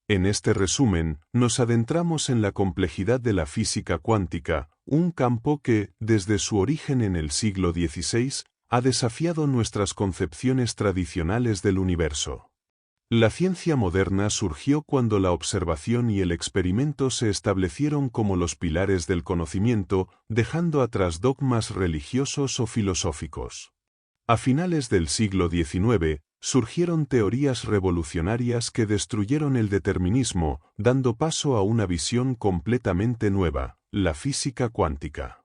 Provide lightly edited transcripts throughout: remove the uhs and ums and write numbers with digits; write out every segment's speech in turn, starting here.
En este resumen, nos adentramos en la complejidad de la física cuántica, un campo que, desde su origen en el siglo XVI, ha desafiado nuestras concepciones tradicionales del universo. La ciencia moderna surgió cuando la observación y el experimento se establecieron como los pilares del conocimiento, dejando atrás dogmas religiosos o filosóficos. A finales del siglo XIX, surgieron teorías revolucionarias que destruyeron el determinismo, dando paso a una visión completamente nueva, la física cuántica.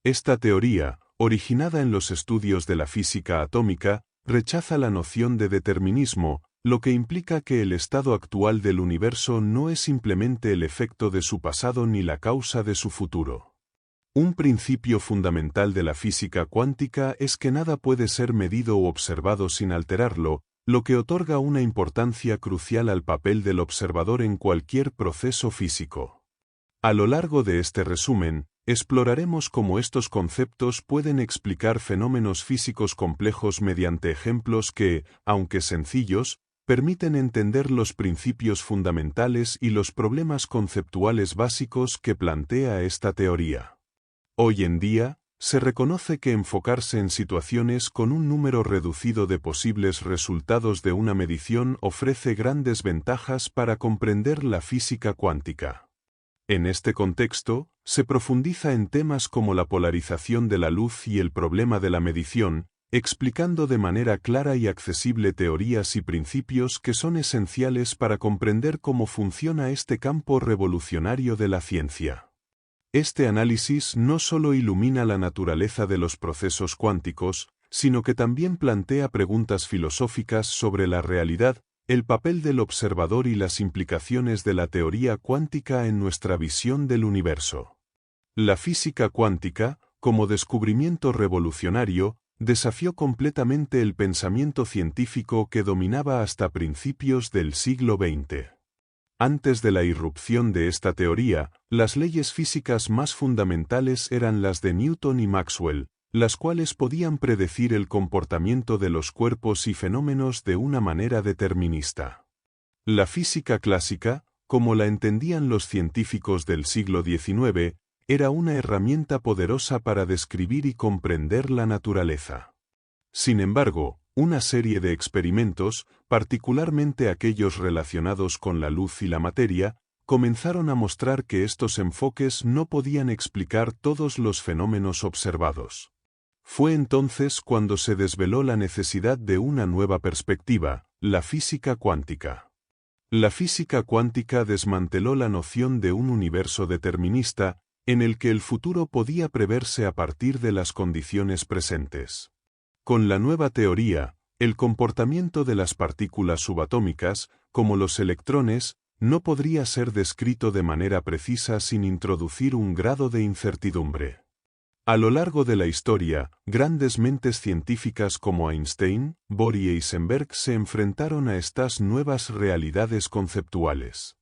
Esta teoría, originada en los estudios de la física atómica, rechaza la noción de determinismo, lo que implica que el estado actual del universo no es simplemente el efecto de su pasado ni la causa de su futuro. Un principio fundamental de la física cuántica es que nada puede ser medido o observado sin alterarlo, lo que otorga una importancia crucial al papel del observador en cualquier proceso físico. A lo largo de este resumen, exploraremos cómo estos conceptos pueden explicar fenómenos físicos complejos mediante ejemplos que, aunque sencillos, permiten entender los principios fundamentales y los problemas conceptuales básicos que plantea esta teoría. Hoy en día, se reconoce que enfocarse en situaciones con un número reducido de posibles resultados de una medición ofrece grandes ventajas para comprender la física cuántica. En este contexto, se profundiza en temas como la polarización de la luz y el problema de la medición, explicando de manera clara y accesible teorías y principios que son esenciales para comprender cómo funciona este campo revolucionario de la ciencia. Este análisis no solo ilumina la naturaleza de los procesos cuánticos, sino que también plantea preguntas filosóficas sobre la realidad, el papel del observador y las implicaciones de la teoría cuántica en nuestra visión del universo. La física cuántica, como descubrimiento revolucionario, desafió completamente el pensamiento científico que dominaba hasta principios del siglo XX. Antes de la irrupción de esta teoría, las leyes físicas más fundamentales eran las de Newton y Maxwell, las cuales podían predecir el comportamiento de los cuerpos y fenómenos de una manera determinista. La física clásica, como la entendían los científicos del siglo XIX, era una herramienta poderosa para describir y comprender la naturaleza. Sin embargo, una serie de experimentos, particularmente aquellos relacionados con la luz y la materia, comenzaron a mostrar que estos enfoques no podían explicar todos los fenómenos observados. Fue entonces cuando se desveló la necesidad de una nueva perspectiva, la física cuántica. La física cuántica desmanteló la noción de un universo determinista, en el que el futuro podía preverse a partir de las condiciones presentes. Con la nueva teoría, el comportamiento de las partículas subatómicas, como los electrones, no podría ser descrito de manera precisa sin introducir un grado de incertidumbre. A lo largo de la historia, grandes mentes científicas como Einstein, Bohr y Heisenberg se enfrentaron a estas nuevas realidades conceptuales.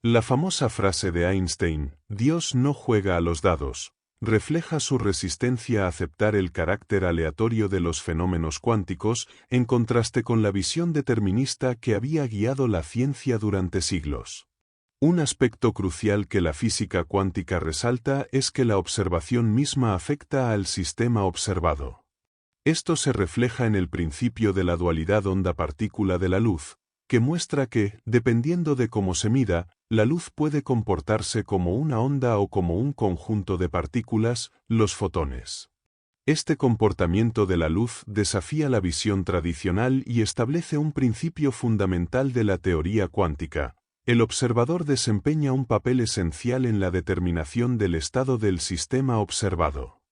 La famosa frase de Einstein, «Dios no juega a los dados», refleja su resistencia a aceptar el carácter aleatorio de los fenómenos cuánticos, en contraste con la visión determinista que había guiado la ciencia durante siglos. Un aspecto crucial que la física cuántica resalta es que la observación misma afecta al sistema observado. Esto se refleja en el principio de la dualidad onda-partícula de la luz, que muestra que, dependiendo de cómo se mida, la luz puede comportarse como una onda o como un conjunto de partículas, los fotones. Este comportamiento de la luz desafía la visión tradicional y establece un principio fundamental de la teoría cuántica. El observador desempeña un papel esencial en la determinación del estado del sistema observado.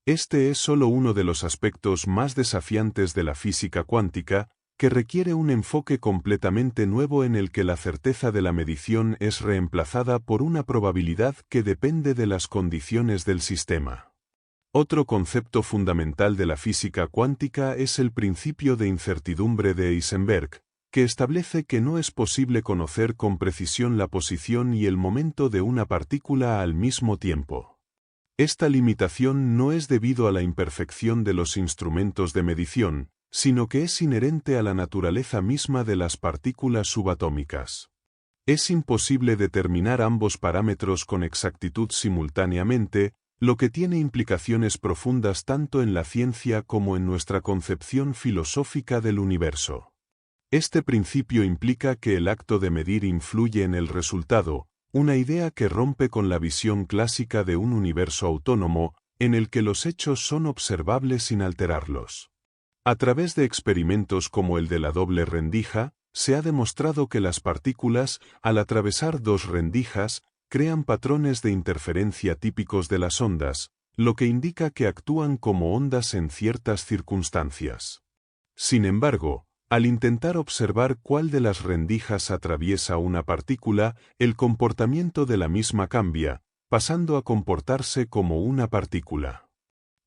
Este es solo uno de los aspectos más desafiantes de la física cuántica, que requiere un enfoque completamente nuevo en el que la certeza de la medición es reemplazada por una probabilidad que depende de las condiciones del sistema. Otro concepto fundamental de la física cuántica es el principio de incertidumbre de Heisenberg, que establece que no es posible conocer con precisión la posición y el momento de una partícula al mismo tiempo. Esta limitación no es debido a la imperfección de los instrumentos de medición, sino que es inherente a la naturaleza misma de las partículas subatómicas. Es imposible determinar ambos parámetros con exactitud simultáneamente, lo que tiene implicaciones profundas tanto en la ciencia como en nuestra concepción filosófica del universo. Este principio implica que el acto de medir influye en el resultado, una idea que rompe con la visión clásica de un universo autónomo, en el que los hechos son observables sin alterarlos. A través de experimentos como el de la doble rendija, se ha demostrado que las partículas, al atravesar dos rendijas, crean patrones de interferencia típicos de las ondas, lo que indica que actúan como ondas en ciertas circunstancias. Sin embargo, al intentar observar cuál de las rendijas atraviesa una partícula, el comportamiento de la misma cambia, pasando a comportarse como una partícula.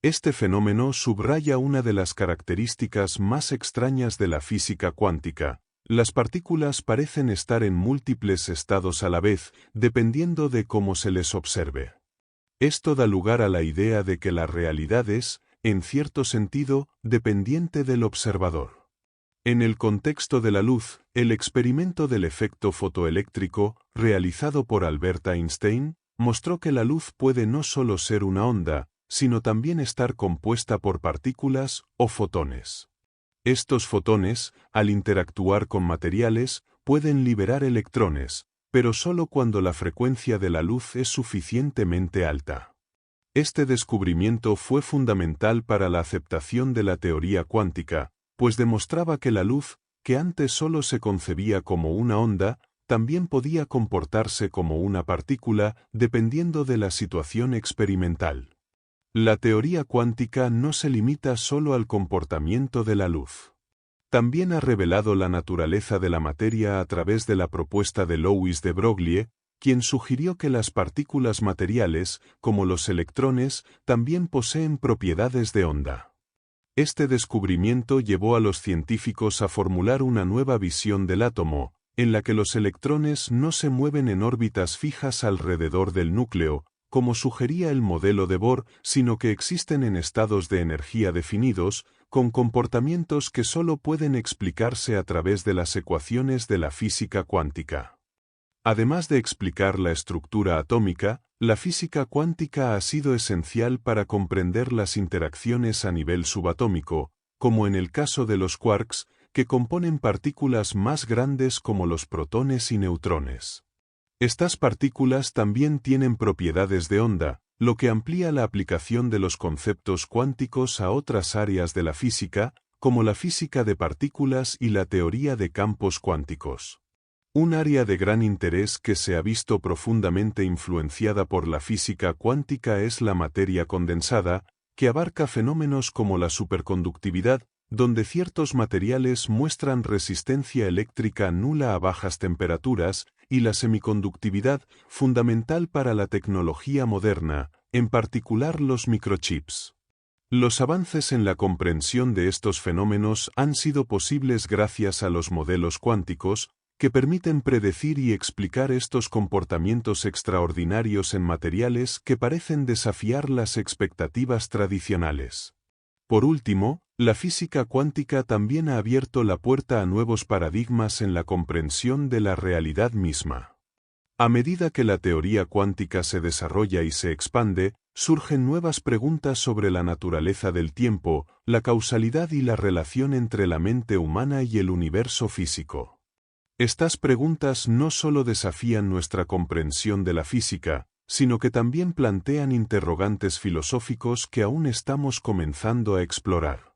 Este fenómeno subraya una de las características más extrañas de la física cuántica. Las partículas parecen estar en múltiples estados a la vez, dependiendo de cómo se les observe. Esto da lugar a la idea de que la realidad es, en cierto sentido, dependiente del observador. En el contexto de la luz, el experimento del efecto fotoeléctrico, realizado por Albert Einstein, mostró que la luz puede no solo ser una onda, sino también estar compuesta por partículas o fotones. Estos fotones, al interactuar con materiales, pueden liberar electrones, pero solo cuando la frecuencia de la luz es suficientemente alta. Este descubrimiento fue fundamental para la aceptación de la teoría cuántica, pues demostraba que la luz, que antes solo se concebía como una onda, también podía comportarse como una partícula dependiendo de la situación experimental. La teoría cuántica no se limita solo al comportamiento de la luz. También ha revelado la naturaleza de la materia a través de la propuesta de Louis de Broglie, quien sugirió que las partículas materiales, como los electrones, también poseen propiedades de onda. Este descubrimiento llevó a los científicos a formular una nueva visión del átomo, en la que los electrones no se mueven en órbitas fijas alrededor del núcleo, como sugería el modelo de Bohr, sino que existen en estados de energía definidos, con comportamientos que solo pueden explicarse a través de las ecuaciones de la física cuántica. Además de explicar la estructura atómica, la física cuántica ha sido esencial para comprender las interacciones a nivel subatómico, como en el caso de los quarks, que componen partículas más grandes como los protones y neutrones. Estas partículas también tienen propiedades de onda, lo que amplía la aplicación de los conceptos cuánticos a otras áreas de la física, como la física de partículas y la teoría de campos cuánticos. Un área de gran interés que se ha visto profundamente influenciada por la física cuántica es la materia condensada, que abarca fenómenos como la superconductividad, donde ciertos materiales muestran resistencia eléctrica nula a bajas temperaturas, y la semiconductividad, fundamental para la tecnología moderna, en particular los microchips. Los avances en la comprensión de estos fenómenos han sido posibles gracias a los modelos cuánticos, que permiten predecir y explicar estos comportamientos extraordinarios en materiales que parecen desafiar las expectativas tradicionales. Por último, la física cuántica también ha abierto la puerta a nuevos paradigmas en la comprensión de la realidad misma. A medida que la teoría cuántica se desarrolla y se expande, surgen nuevas preguntas sobre la naturaleza del tiempo, la causalidad y la relación entre la mente humana y el universo físico. Estas preguntas no solo desafían nuestra comprensión de la física, sino que también plantean interrogantes filosóficos que aún estamos comenzando a explorar.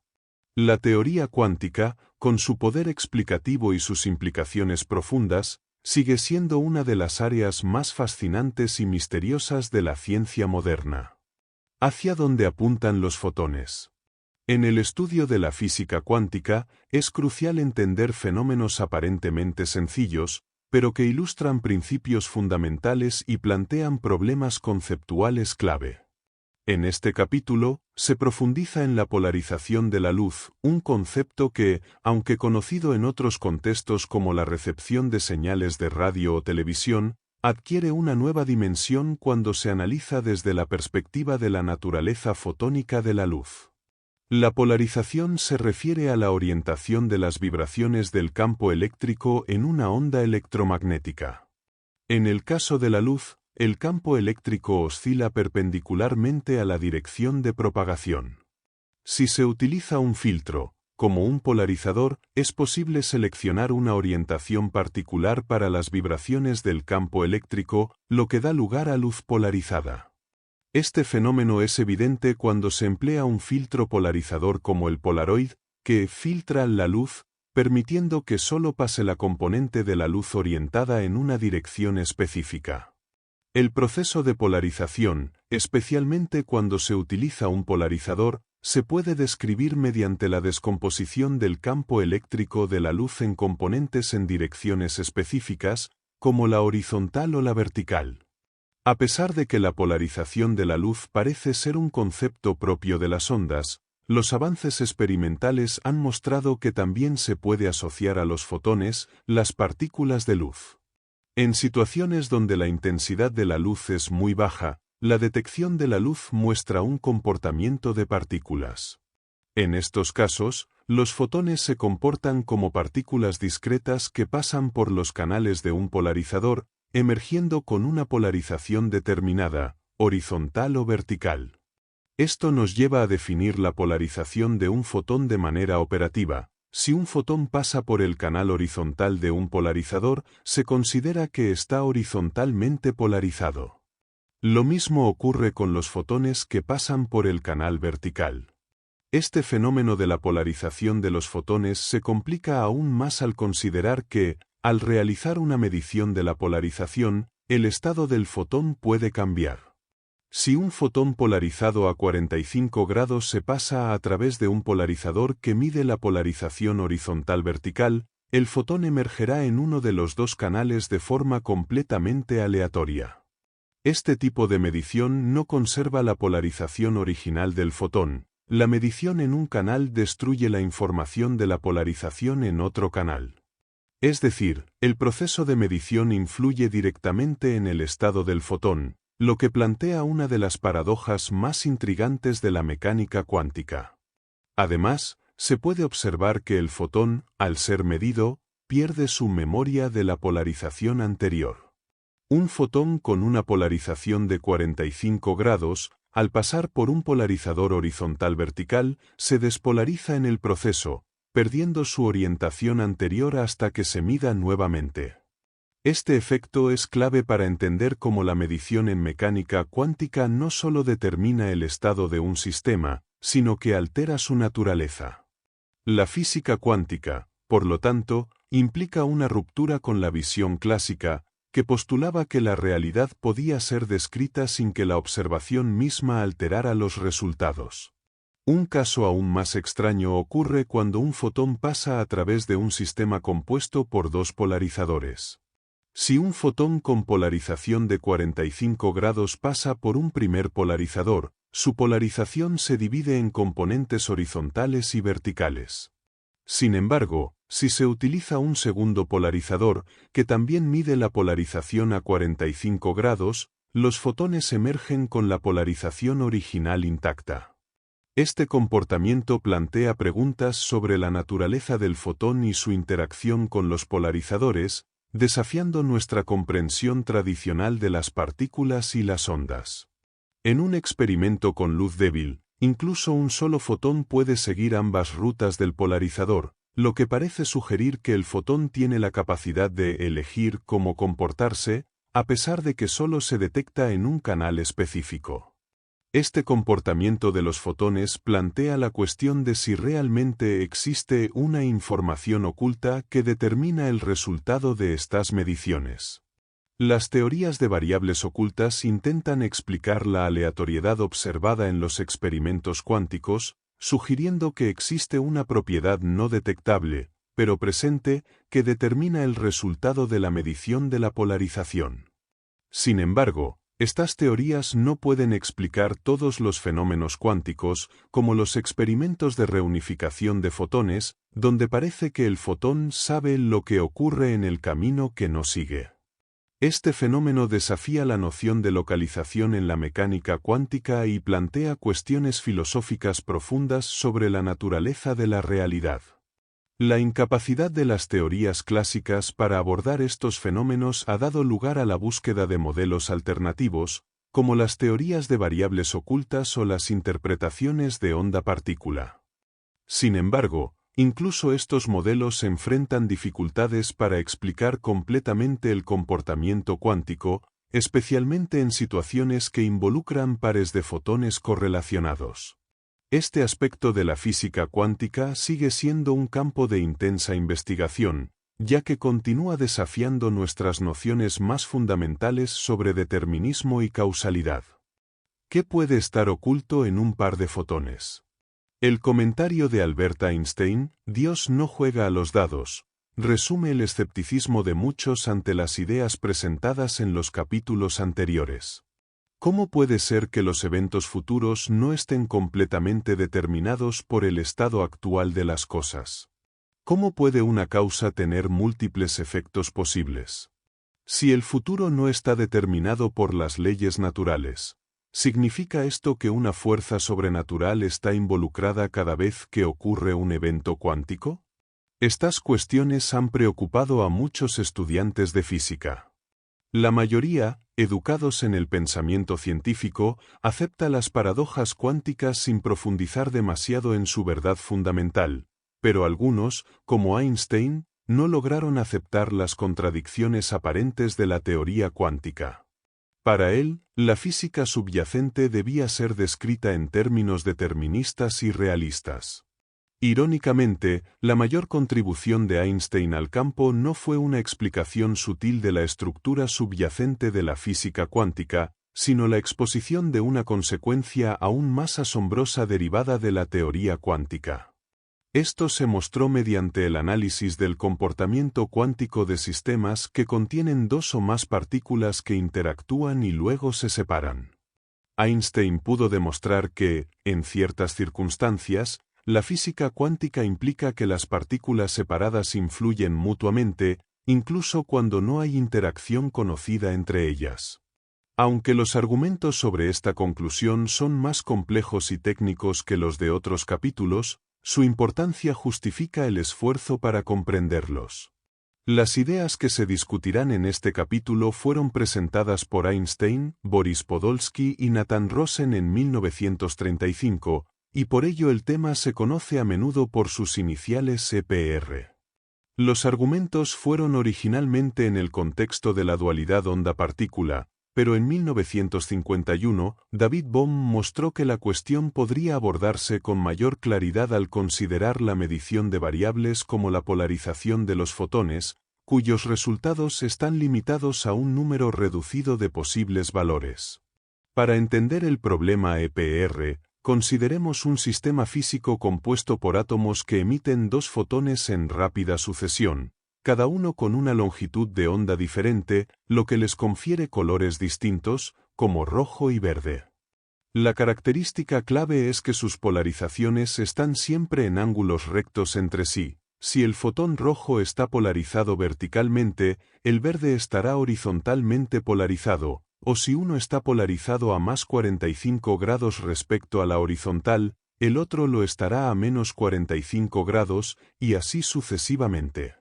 La teoría cuántica, con su poder explicativo y sus implicaciones profundas, sigue siendo una de las áreas más fascinantes y misteriosas de la ciencia moderna. ¿Hacia dónde apuntan los fotones? En el estudio de la física cuántica, es crucial entender fenómenos aparentemente sencillos, pero que ilustran principios fundamentales y plantean problemas conceptuales clave. En este capítulo, se profundiza en la polarización de la luz, un concepto que, aunque conocido en otros contextos como la recepción de señales de radio o televisión, adquiere una nueva dimensión cuando se analiza desde la perspectiva de la naturaleza fotónica de la luz. La polarización se refiere a la orientación de las vibraciones del campo eléctrico en una onda electromagnética. En el caso de la luz, el campo eléctrico oscila perpendicularmente a la dirección de propagación. Si se utiliza un filtro, como un polarizador, es posible seleccionar una orientación particular para las vibraciones del campo eléctrico, lo que da lugar a luz polarizada. Este fenómeno es evidente cuando se emplea un filtro polarizador como el Polaroid, que filtra la luz, permitiendo que solo pase la componente de la luz orientada en una dirección específica. El proceso de polarización, especialmente cuando se utiliza un polarizador, se puede describir mediante la descomposición del campo eléctrico de la luz en componentes en direcciones específicas, como la horizontal o la vertical. A pesar de que la polarización de la luz parece ser un concepto propio de las ondas, los avances experimentales han mostrado que también se puede asociar a los fotones, las partículas de luz. En situaciones donde la intensidad de la luz es muy baja, la detección de la luz muestra un comportamiento de partículas. En estos casos, los fotones se comportan como partículas discretas que pasan por los canales de un polarizador, emergiendo con una polarización determinada, horizontal o vertical. Esto nos lleva a definir la polarización de un fotón de manera operativa. Si un fotón pasa por el canal horizontal de un polarizador, se considera que está horizontalmente polarizado. Lo mismo ocurre con los fotones que pasan por el canal vertical. Este fenómeno de la polarización de los fotones se complica aún más al considerar que, al realizar una medición de la polarización, el estado del fotón puede cambiar. Si un fotón polarizado a 45 grados se pasa a través de un polarizador que mide la polarización horizontal-vertical, el fotón emergerá en uno de los dos canales de forma completamente aleatoria. Este tipo de medición no conserva la polarización original del fotón. La medición en un canal destruye la información de la polarización en otro canal. Es decir, el proceso de medición influye directamente en el estado del fotón, lo que plantea una de las paradojas más intrigantes de la mecánica cuántica. Además, se puede observar que el fotón, al ser medido, pierde su memoria de la polarización anterior. Un fotón con una polarización de 45 grados, al pasar por un polarizador horizontal-vertical, se despolariza en el proceso, perdiendo su orientación anterior hasta que se mida nuevamente. Este efecto es clave para entender cómo la medición en mecánica cuántica no solo determina el estado de un sistema, sino que altera su naturaleza. La física cuántica, por lo tanto, implica una ruptura con la visión clásica, que postulaba que la realidad podía ser descrita sin que la observación misma alterara los resultados. Un caso aún más extraño ocurre cuando un fotón pasa a través de un sistema compuesto por dos polarizadores. Si un fotón con polarización de 45 grados pasa por un primer polarizador, su polarización se divide en componentes horizontales y verticales. Sin embargo, si se utiliza un segundo polarizador, que también mide la polarización a 45 grados, los fotones emergen con la polarización original intacta. Este comportamiento plantea preguntas sobre la naturaleza del fotón y su interacción con los polarizadores, desafiando nuestra comprensión tradicional de las partículas y las ondas. En un experimento con luz débil, incluso un solo fotón puede seguir ambas rutas del polarizador, lo que parece sugerir que el fotón tiene la capacidad de elegir cómo comportarse, a pesar de que solo se detecta en un canal específico. Este comportamiento de los fotones plantea la cuestión de si realmente existe una información oculta que determina el resultado de estas mediciones. Las teorías de variables ocultas intentan explicar la aleatoriedad observada en los experimentos cuánticos, sugiriendo que existe una propiedad no detectable, pero presente, que determina el resultado de la medición de la polarización. Sin embargo, estas teorías no pueden explicar todos los fenómenos cuánticos, como los experimentos de reunificación de fotones, donde parece que el fotón sabe lo que ocurre en el camino que no sigue. Este fenómeno desafía la noción de localización en la mecánica cuántica y plantea cuestiones filosóficas profundas sobre la naturaleza de la realidad. La incapacidad de las teorías clásicas para abordar estos fenómenos ha dado lugar a la búsqueda de modelos alternativos, como las teorías de variables ocultas o las interpretaciones de onda-partícula. Sin embargo, incluso estos modelos enfrentan dificultades para explicar completamente el comportamiento cuántico, especialmente en situaciones que involucran pares de fotones correlacionados. Este aspecto de la física cuántica sigue siendo un campo de intensa investigación, ya que continúa desafiando nuestras nociones más fundamentales sobre determinismo y causalidad. ¿Qué puede estar oculto en un par de fotones? El comentario de Albert Einstein, Dios no juega a los dados, resume el escepticismo de muchos ante las ideas presentadas en los capítulos anteriores. ¿Cómo puede ser que los eventos futuros no estén completamente determinados por el estado actual de las cosas? ¿Cómo puede una causa tener múltiples efectos posibles? Si el futuro no está determinado por las leyes naturales, ¿significa esto que una fuerza sobrenatural está involucrada cada vez que ocurre un evento cuántico? Estas cuestiones han preocupado a muchos estudiantes de física. La mayoría, educados en el pensamiento científico, acepta las paradojas cuánticas sin profundizar demasiado en su verdad fundamental, pero algunos, como Einstein, no lograron aceptar las contradicciones aparentes de la teoría cuántica. Para él, la física subyacente debía ser descrita en términos deterministas y realistas. Irónicamente, la mayor contribución de Einstein al campo no fue una explicación sutil de la estructura subyacente de la física cuántica, sino la exposición de una consecuencia aún más asombrosa derivada de la teoría cuántica. Esto se mostró mediante el análisis del comportamiento cuántico de sistemas que contienen dos o más partículas que interactúan y luego se separan. Einstein pudo demostrar que, en ciertas circunstancias, la física cuántica implica que las partículas separadas influyen mutuamente, incluso cuando no hay interacción conocida entre ellas. Aunque los argumentos sobre esta conclusión son más complejos y técnicos que los de otros capítulos, su importancia justifica el esfuerzo para comprenderlos. Las ideas que se discutirán en este capítulo fueron presentadas por Einstein, Boris Podolsky y Nathan Rosen en 1935, y por ello el tema se conoce a menudo por sus iniciales EPR. Los argumentos fueron originalmente en el contexto de la dualidad onda-partícula, pero en 1951, David Bohm mostró que la cuestión podría abordarse con mayor claridad al considerar la medición de variables como la polarización de los fotones, cuyos resultados están limitados a un número reducido de posibles valores. Para entender el problema EPR, consideremos un sistema físico compuesto por átomos que emiten dos fotones en rápida sucesión, cada uno con una longitud de onda diferente, lo que les confiere colores distintos, como rojo y verde. La característica clave es que sus polarizaciones están siempre en ángulos rectos entre sí. Si el fotón rojo está polarizado verticalmente, el verde estará horizontalmente polarizado, o si uno está polarizado a más 45 grados respecto a la horizontal, el otro lo estará a menos 45 grados, y así sucesivamente.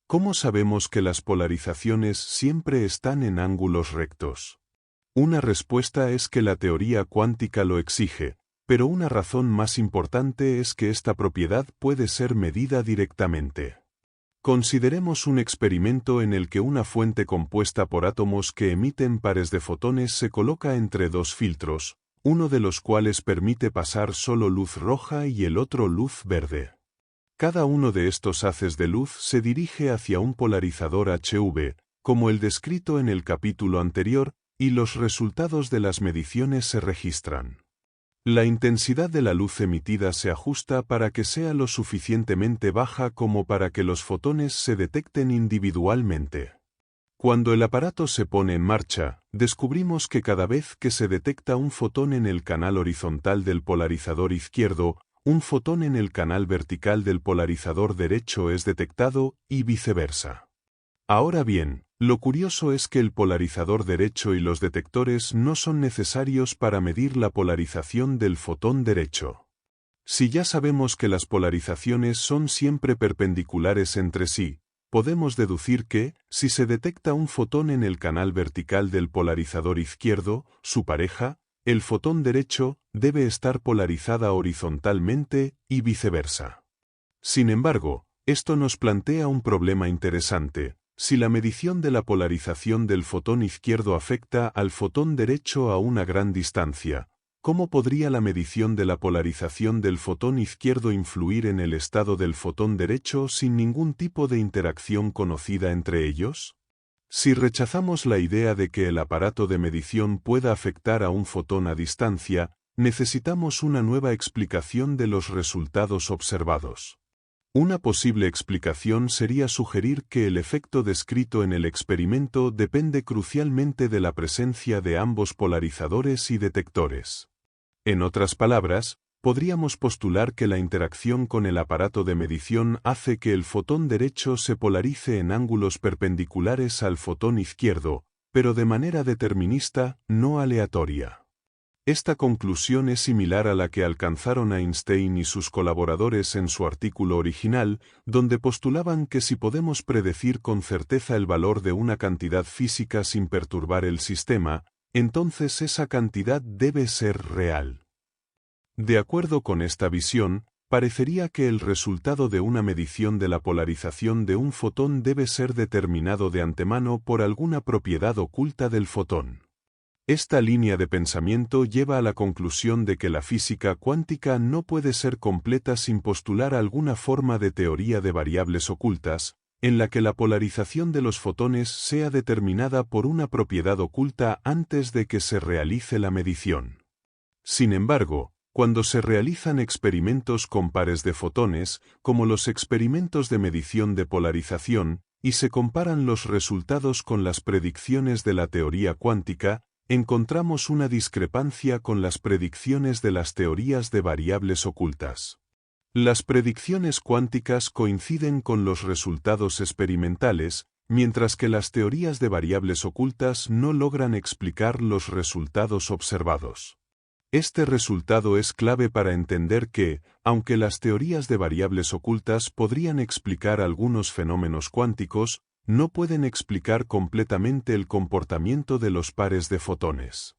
¿Cómo sabemos que las polarizaciones siempre están en ángulos rectos? Una respuesta es que la teoría cuántica lo exige, pero una razón más importante es que esta propiedad puede ser medida directamente. Consideremos un experimento en el que una fuente compuesta por átomos que emiten pares de fotones se coloca entre dos filtros, uno de los cuales permite pasar solo luz roja y el otro luz verde. Cada uno de estos haces de luz se dirige hacia un polarizador HV, como el descrito en el capítulo anterior, y los resultados de las mediciones se registran. La intensidad de la luz emitida se ajusta para que sea lo suficientemente baja como para que los fotones se detecten individualmente. Cuando el aparato se pone en marcha, descubrimos que cada vez que se detecta un fotón en el canal horizontal del polarizador izquierdo, un fotón en el canal vertical del polarizador derecho es detectado, y viceversa. Ahora bien, lo curioso es que el polarizador derecho y los detectores no son necesarios para medir la polarización del fotón derecho. Si ya sabemos que las polarizaciones son siempre perpendiculares entre sí, podemos deducir que, si se detecta un fotón en el canal vertical del polarizador izquierdo, su pareja, el fotón derecho, debe estar polarizada horizontalmente y viceversa. Sin embargo, esto nos plantea un problema interesante. Si la medición de la polarización del fotón izquierdo afecta al fotón derecho a una gran distancia, ¿cómo podría la medición de la polarización del fotón izquierdo influir en el estado del fotón derecho sin ningún tipo de interacción conocida entre ellos? Si rechazamos la idea de que el aparato de medición pueda afectar a un fotón a distancia, necesitamos una nueva explicación de los resultados observados. Una posible explicación sería sugerir que el efecto descrito en el experimento depende crucialmente de la presencia de ambos polarizadores y detectores. En otras palabras, podríamos postular que la interacción con el aparato de medición hace que el fotón derecho se polarice en ángulos perpendiculares al fotón izquierdo, pero de manera determinista, no aleatoria. Esta conclusión es similar a la que alcanzaron Einstein y sus colaboradores en su artículo original, donde postulaban que si podemos predecir con certeza el valor de una cantidad física sin perturbar el sistema, entonces esa cantidad debe ser real. De acuerdo con esta visión, parecería que el resultado de una medición de la polarización de un fotón debe ser determinado de antemano por alguna propiedad oculta del fotón. Esta línea de pensamiento lleva a la conclusión de que la física cuántica no puede ser completa sin postular alguna forma de teoría de variables ocultas, en la que la polarización de los fotones sea determinada por una propiedad oculta antes de que se realice la medición. Sin embargo, cuando se realizan experimentos con pares de fotones, como los experimentos de medición de polarización, y se comparan los resultados con las predicciones de la teoría cuántica, encontramos una discrepancia con las predicciones de las teorías de variables ocultas. Las predicciones cuánticas coinciden con los resultados experimentales, mientras que las teorías de variables ocultas no logran explicar los resultados observados. Este resultado es clave para entender que, aunque las teorías de variables ocultas podrían explicar algunos fenómenos cuánticos, no pueden explicar completamente el comportamiento de los pares de fotones.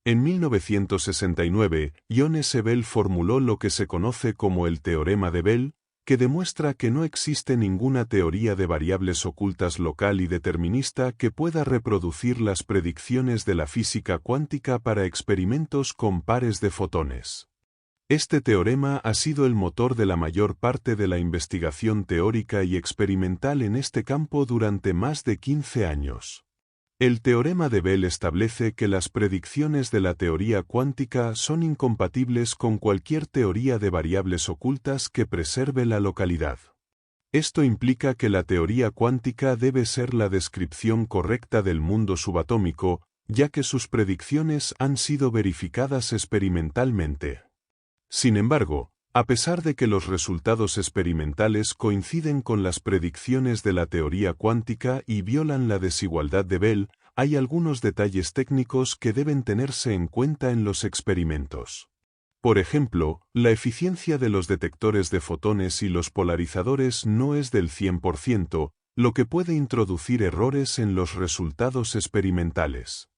En 1969, Ion S. Bell formuló lo que se conoce como el teorema de Bell, que demuestra que no existe ninguna teoría de variables ocultas local y determinista que pueda reproducir las predicciones de la física cuántica para experimentos con pares de fotones. Este teorema ha sido el motor de la mayor parte de la investigación teórica y experimental en este campo durante más de 15 años. El teorema de Bell establece que las predicciones de la teoría cuántica son incompatibles con cualquier teoría de variables ocultas que preserve la localidad. Esto implica que la teoría cuántica debe ser la descripción correcta del mundo subatómico, ya que sus predicciones han sido verificadas experimentalmente. Sin embargo, a pesar de que los resultados experimentales coinciden con las predicciones de la teoría cuántica y violan la desigualdad de Bell, hay algunos detalles técnicos que deben tenerse en cuenta en los experimentos. Por ejemplo, la eficiencia de los detectores de fotones y los polarizadores no es del 100%, lo que puede introducir errores en los resultados experimentales.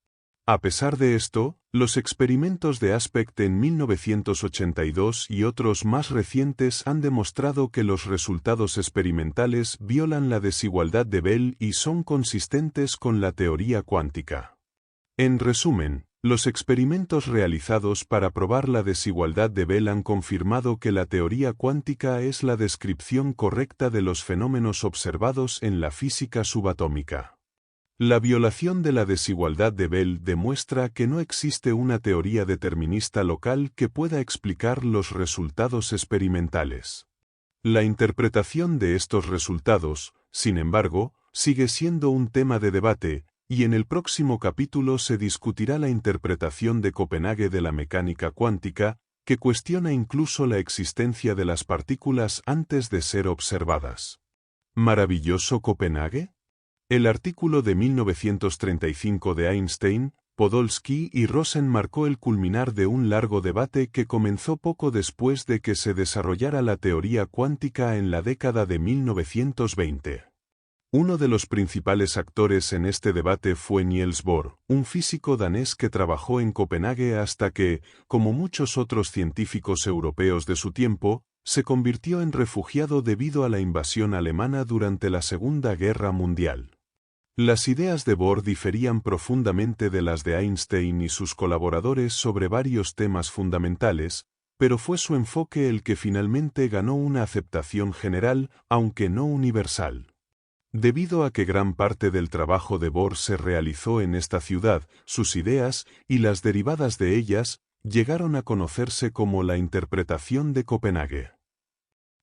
A pesar de esto, los experimentos de Aspect en 1982 y otros más recientes han demostrado que los resultados experimentales violan la desigualdad de Bell y son consistentes con la teoría cuántica. En resumen, los experimentos realizados para probar la desigualdad de Bell han confirmado que la teoría cuántica es la descripción correcta de los fenómenos observados en la física subatómica. La violación de la desigualdad de Bell demuestra que no existe una teoría determinista local que pueda explicar los resultados experimentales. La interpretación de estos resultados, sin embargo, sigue siendo un tema de debate, y en el próximo capítulo se discutirá la interpretación de Copenhague de la mecánica cuántica, que cuestiona incluso la existencia de las partículas antes de ser observadas. ¿Maravilloso Copenhague? El artículo de 1935 de Einstein, Podolsky y Rosen marcó el culminar de un largo debate que comenzó poco después de que se desarrollara la teoría cuántica en la década de 1920. Uno de los principales actores en este debate fue Niels Bohr, un físico danés que trabajó en Copenhague hasta que, como muchos otros científicos europeos de su tiempo, se convirtió en refugiado debido a la invasión alemana durante la Segunda Guerra Mundial. Las ideas de Bohr diferían profundamente de las de Einstein y sus colaboradores sobre varios temas fundamentales, pero fue su enfoque el que finalmente ganó una aceptación general, aunque no universal. Debido a que gran parte del trabajo de Bohr se realizó en esta ciudad, sus ideas, y las derivadas de ellas, llegaron a conocerse como la interpretación de Copenhague.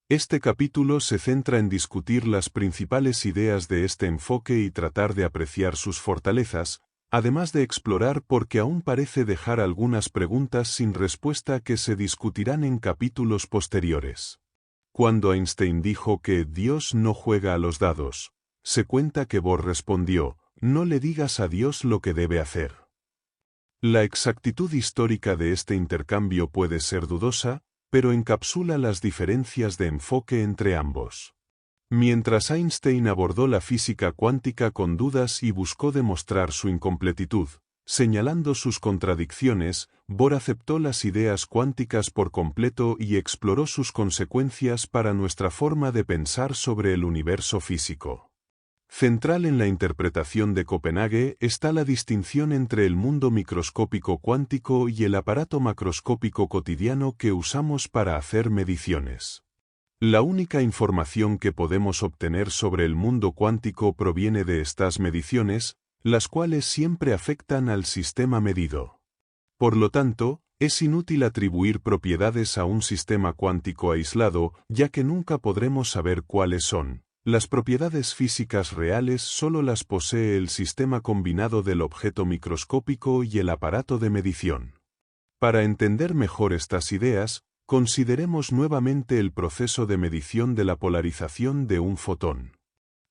Este capítulo se centra en discutir las principales ideas de este enfoque y tratar de apreciar sus fortalezas, además de explorar por qué aún parece dejar algunas preguntas sin respuesta que se discutirán en capítulos posteriores. Cuando Einstein dijo que Dios no juega a los dados, se cuenta que Bohr respondió, no le digas a Dios lo que debe hacer. La exactitud histórica de este intercambio puede ser dudosa, pero encapsula las diferencias de enfoque entre ambos. Mientras Einstein abordó la física cuántica con dudas y buscó demostrar su incompletitud, señalando sus contradicciones, Bohr aceptó las ideas cuánticas por completo y exploró sus consecuencias para nuestra forma de pensar sobre el universo físico. Central en la interpretación de Copenhague está la distinción entre el mundo microscópico cuántico y el aparato macroscópico cotidiano que usamos para hacer mediciones. La única información que podemos obtener sobre el mundo cuántico proviene de estas mediciones, las cuales siempre afectan al sistema medido. Por lo tanto, es inútil atribuir propiedades a un sistema cuántico aislado, ya que nunca podremos saber cuáles son. Las propiedades físicas reales solo las posee el sistema combinado del objeto microscópico y el aparato de medición. Para entender mejor estas ideas, consideremos nuevamente el proceso de medición de la polarización de un fotón.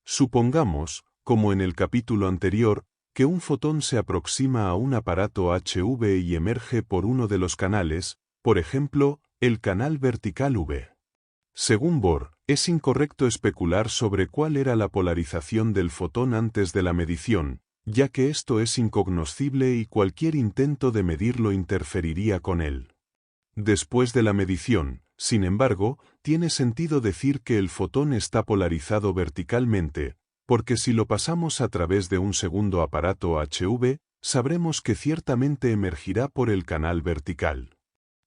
Supongamos, como en el capítulo anterior, que un fotón se aproxima a un aparato HV y emerge por uno de los canales, por ejemplo, el canal vertical V. Según Bohr, es incorrecto especular sobre cuál era la polarización del fotón antes de la medición, ya que esto es incognoscible y cualquier intento de medirlo interferiría con él. Después de la medición, sin embargo, tiene sentido decir que el fotón está polarizado verticalmente, porque si lo pasamos a través de un segundo aparato HV, sabremos que ciertamente emergirá por el canal vertical.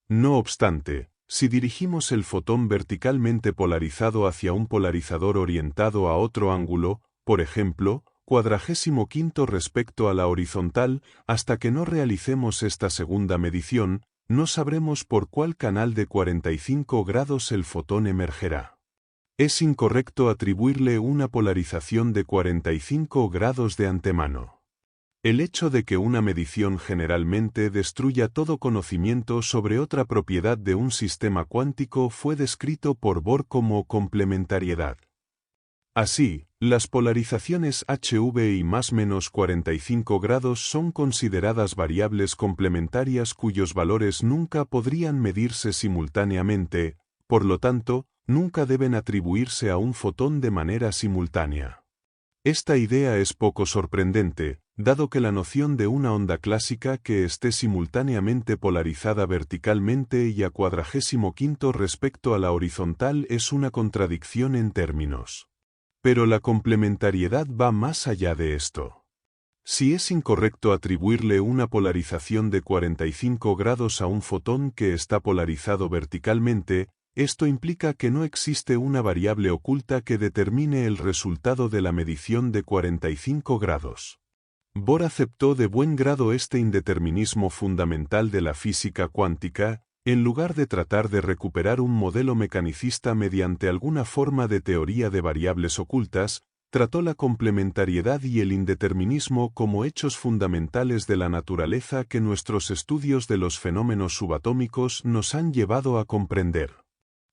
No obstante, si dirigimos el fotón verticalmente polarizado hacia un polarizador orientado a otro ángulo, por ejemplo, 45° respecto a la horizontal, hasta que no realicemos esta segunda medición, no sabremos por cuál canal de 45 grados el fotón emergerá. Es incorrecto atribuirle una polarización de 45 grados de antemano. El hecho de que una medición generalmente destruya todo conocimiento sobre otra propiedad de un sistema cuántico fue descrito por Bohr como complementariedad. Así, las polarizaciones HV y más menos 45 grados son consideradas variables complementarias cuyos valores nunca podrían medirse simultáneamente, por lo tanto, nunca deben atribuirse a un fotón de manera simultánea. Esta idea es poco sorprendente, dado que la noción de una onda clásica que esté simultáneamente polarizada verticalmente y a 45° respecto a la horizontal es una contradicción en términos. Pero la complementariedad va más allá de esto. Si es incorrecto atribuirle una polarización de 45 grados a un fotón que está polarizado verticalmente, esto implica que no existe una variable oculta que determine el resultado de la medición de 45 grados. Bohr aceptó de buen grado este indeterminismo fundamental de la física cuántica, en lugar de tratar de recuperar un modelo mecanicista mediante alguna forma de teoría de variables ocultas, trató la complementariedad y el indeterminismo como hechos fundamentales de la naturaleza que nuestros estudios de los fenómenos subatómicos nos han llevado a comprender.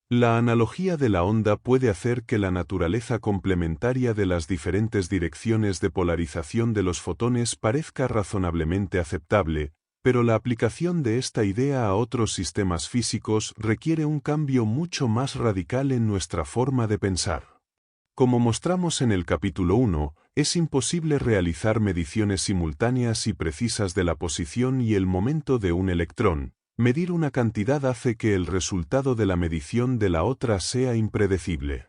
La analogía de la onda puede hacer que la naturaleza complementaria de las diferentes direcciones de polarización de los fotones parezca razonablemente aceptable, pero la aplicación de esta idea a otros sistemas físicos requiere un cambio mucho más radical en nuestra forma de pensar. Como mostramos en el capítulo 1, es imposible realizar mediciones simultáneas y precisas de la posición y el momento de un electrón. Medir una cantidad hace que el resultado de la medición de la otra sea impredecible.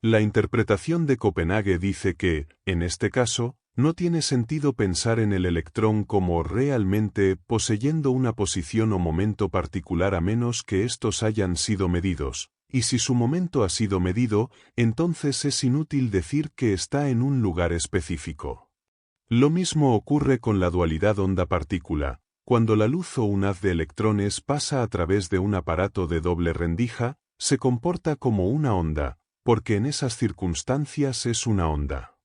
La interpretación de Copenhague dice que, en este caso, no tiene sentido pensar en el electrón como realmente poseyendo una posición o momento particular a menos que estos hayan sido medidos, y si su momento ha sido medido, entonces es inútil decir que está en un lugar específico. Lo mismo ocurre con la dualidad onda-partícula. Cuando la luz o un haz de electrones pasa a través de un aparato de doble rendija, se comporta como una onda, porque en esas circunstancias es una onda.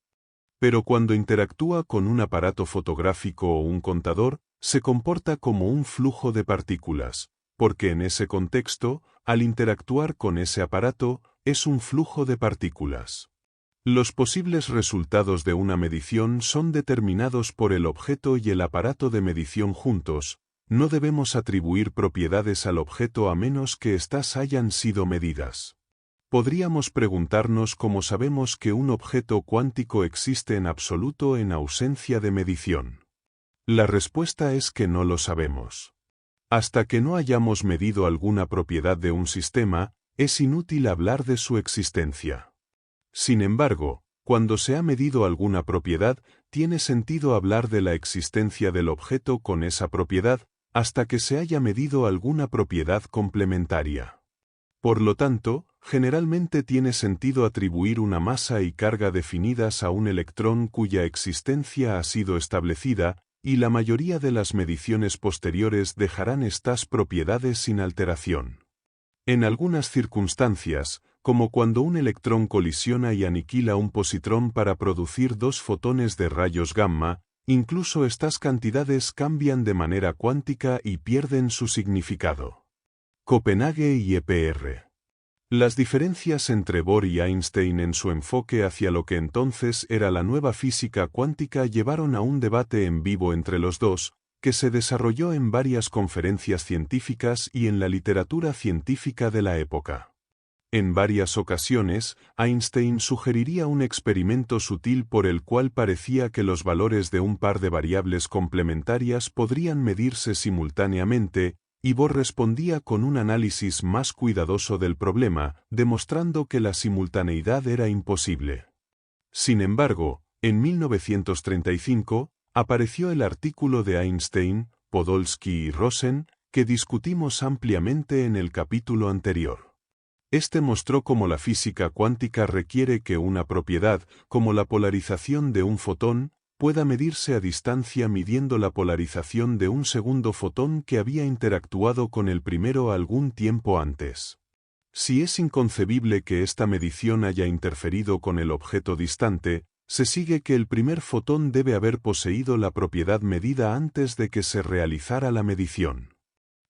Pero cuando interactúa con un aparato fotográfico o un contador, se comporta como un flujo de partículas, porque en ese contexto, al interactuar con ese aparato, es un flujo de partículas. Los posibles resultados de una medición son determinados por el objeto y el aparato de medición juntos. No debemos atribuir propiedades al objeto a menos que éstas hayan sido medidas. Podríamos preguntarnos cómo sabemos que un objeto cuántico existe en absoluto en ausencia de medición. La respuesta es que no lo sabemos. Hasta que no hayamos medido alguna propiedad de un sistema, es inútil hablar de su existencia. Sin embargo, cuando se ha medido alguna propiedad, tiene sentido hablar de la existencia del objeto con esa propiedad, hasta que se haya medido alguna propiedad complementaria. Por lo tanto, generalmente tiene sentido atribuir una masa y carga definidas a un electrón cuya existencia ha sido establecida, y la mayoría de las mediciones posteriores dejarán estas propiedades sin alteración. En algunas circunstancias, como cuando un electrón colisiona y aniquila un positrón para producir dos fotones de rayos gamma, incluso estas cantidades cambian de manera cuántica y pierden su significado. Copenhague y EPR. Las diferencias entre Bohr y Einstein en su enfoque hacia lo que entonces era la nueva física cuántica llevaron a un debate en vivo entre los dos, que se desarrolló en varias conferencias científicas y en la literatura científica de la época. En varias ocasiones, Einstein sugeriría un experimento sutil por el cual parecía que los valores de un par de variables complementarias podrían medirse simultáneamente, y Bohr respondía con un análisis más cuidadoso del problema, demostrando que la simultaneidad era imposible. Sin embargo, en 1935, apareció el artículo de Einstein, Podolsky y Rosen, que discutimos ampliamente en el capítulo anterior. Este mostró cómo la física cuántica requiere que una propiedad, como la polarización de un fotón, pueda medirse a distancia midiendo la polarización de un segundo fotón que había interactuado con el primero algún tiempo antes. Si es inconcebible que esta medición haya interferido con el objeto distante, se sigue que el primer fotón debe haber poseído la propiedad medida antes de que se realizara la medición.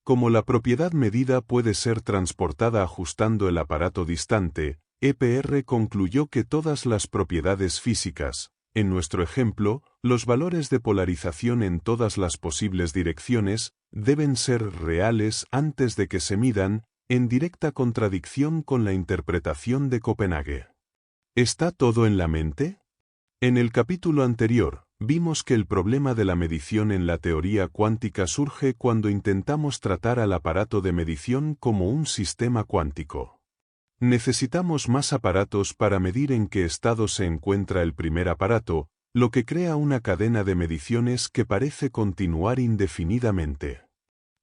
Como la propiedad medida puede ser transportada ajustando el aparato distante, EPR concluyó que todas las propiedades físicas, en nuestro ejemplo, los valores de polarización en todas las posibles direcciones, deben ser reales antes de que se midan, en directa contradicción con la interpretación de Copenhague. ¿Está todo en la mente? En el capítulo anterior, vimos que el problema de la medición en la teoría cuántica surge cuando intentamos tratar al aparato de medición como un sistema cuántico. Necesitamos más aparatos para medir en qué estado se encuentra el primer aparato, lo que crea una cadena de mediciones que parece continuar indefinidamente.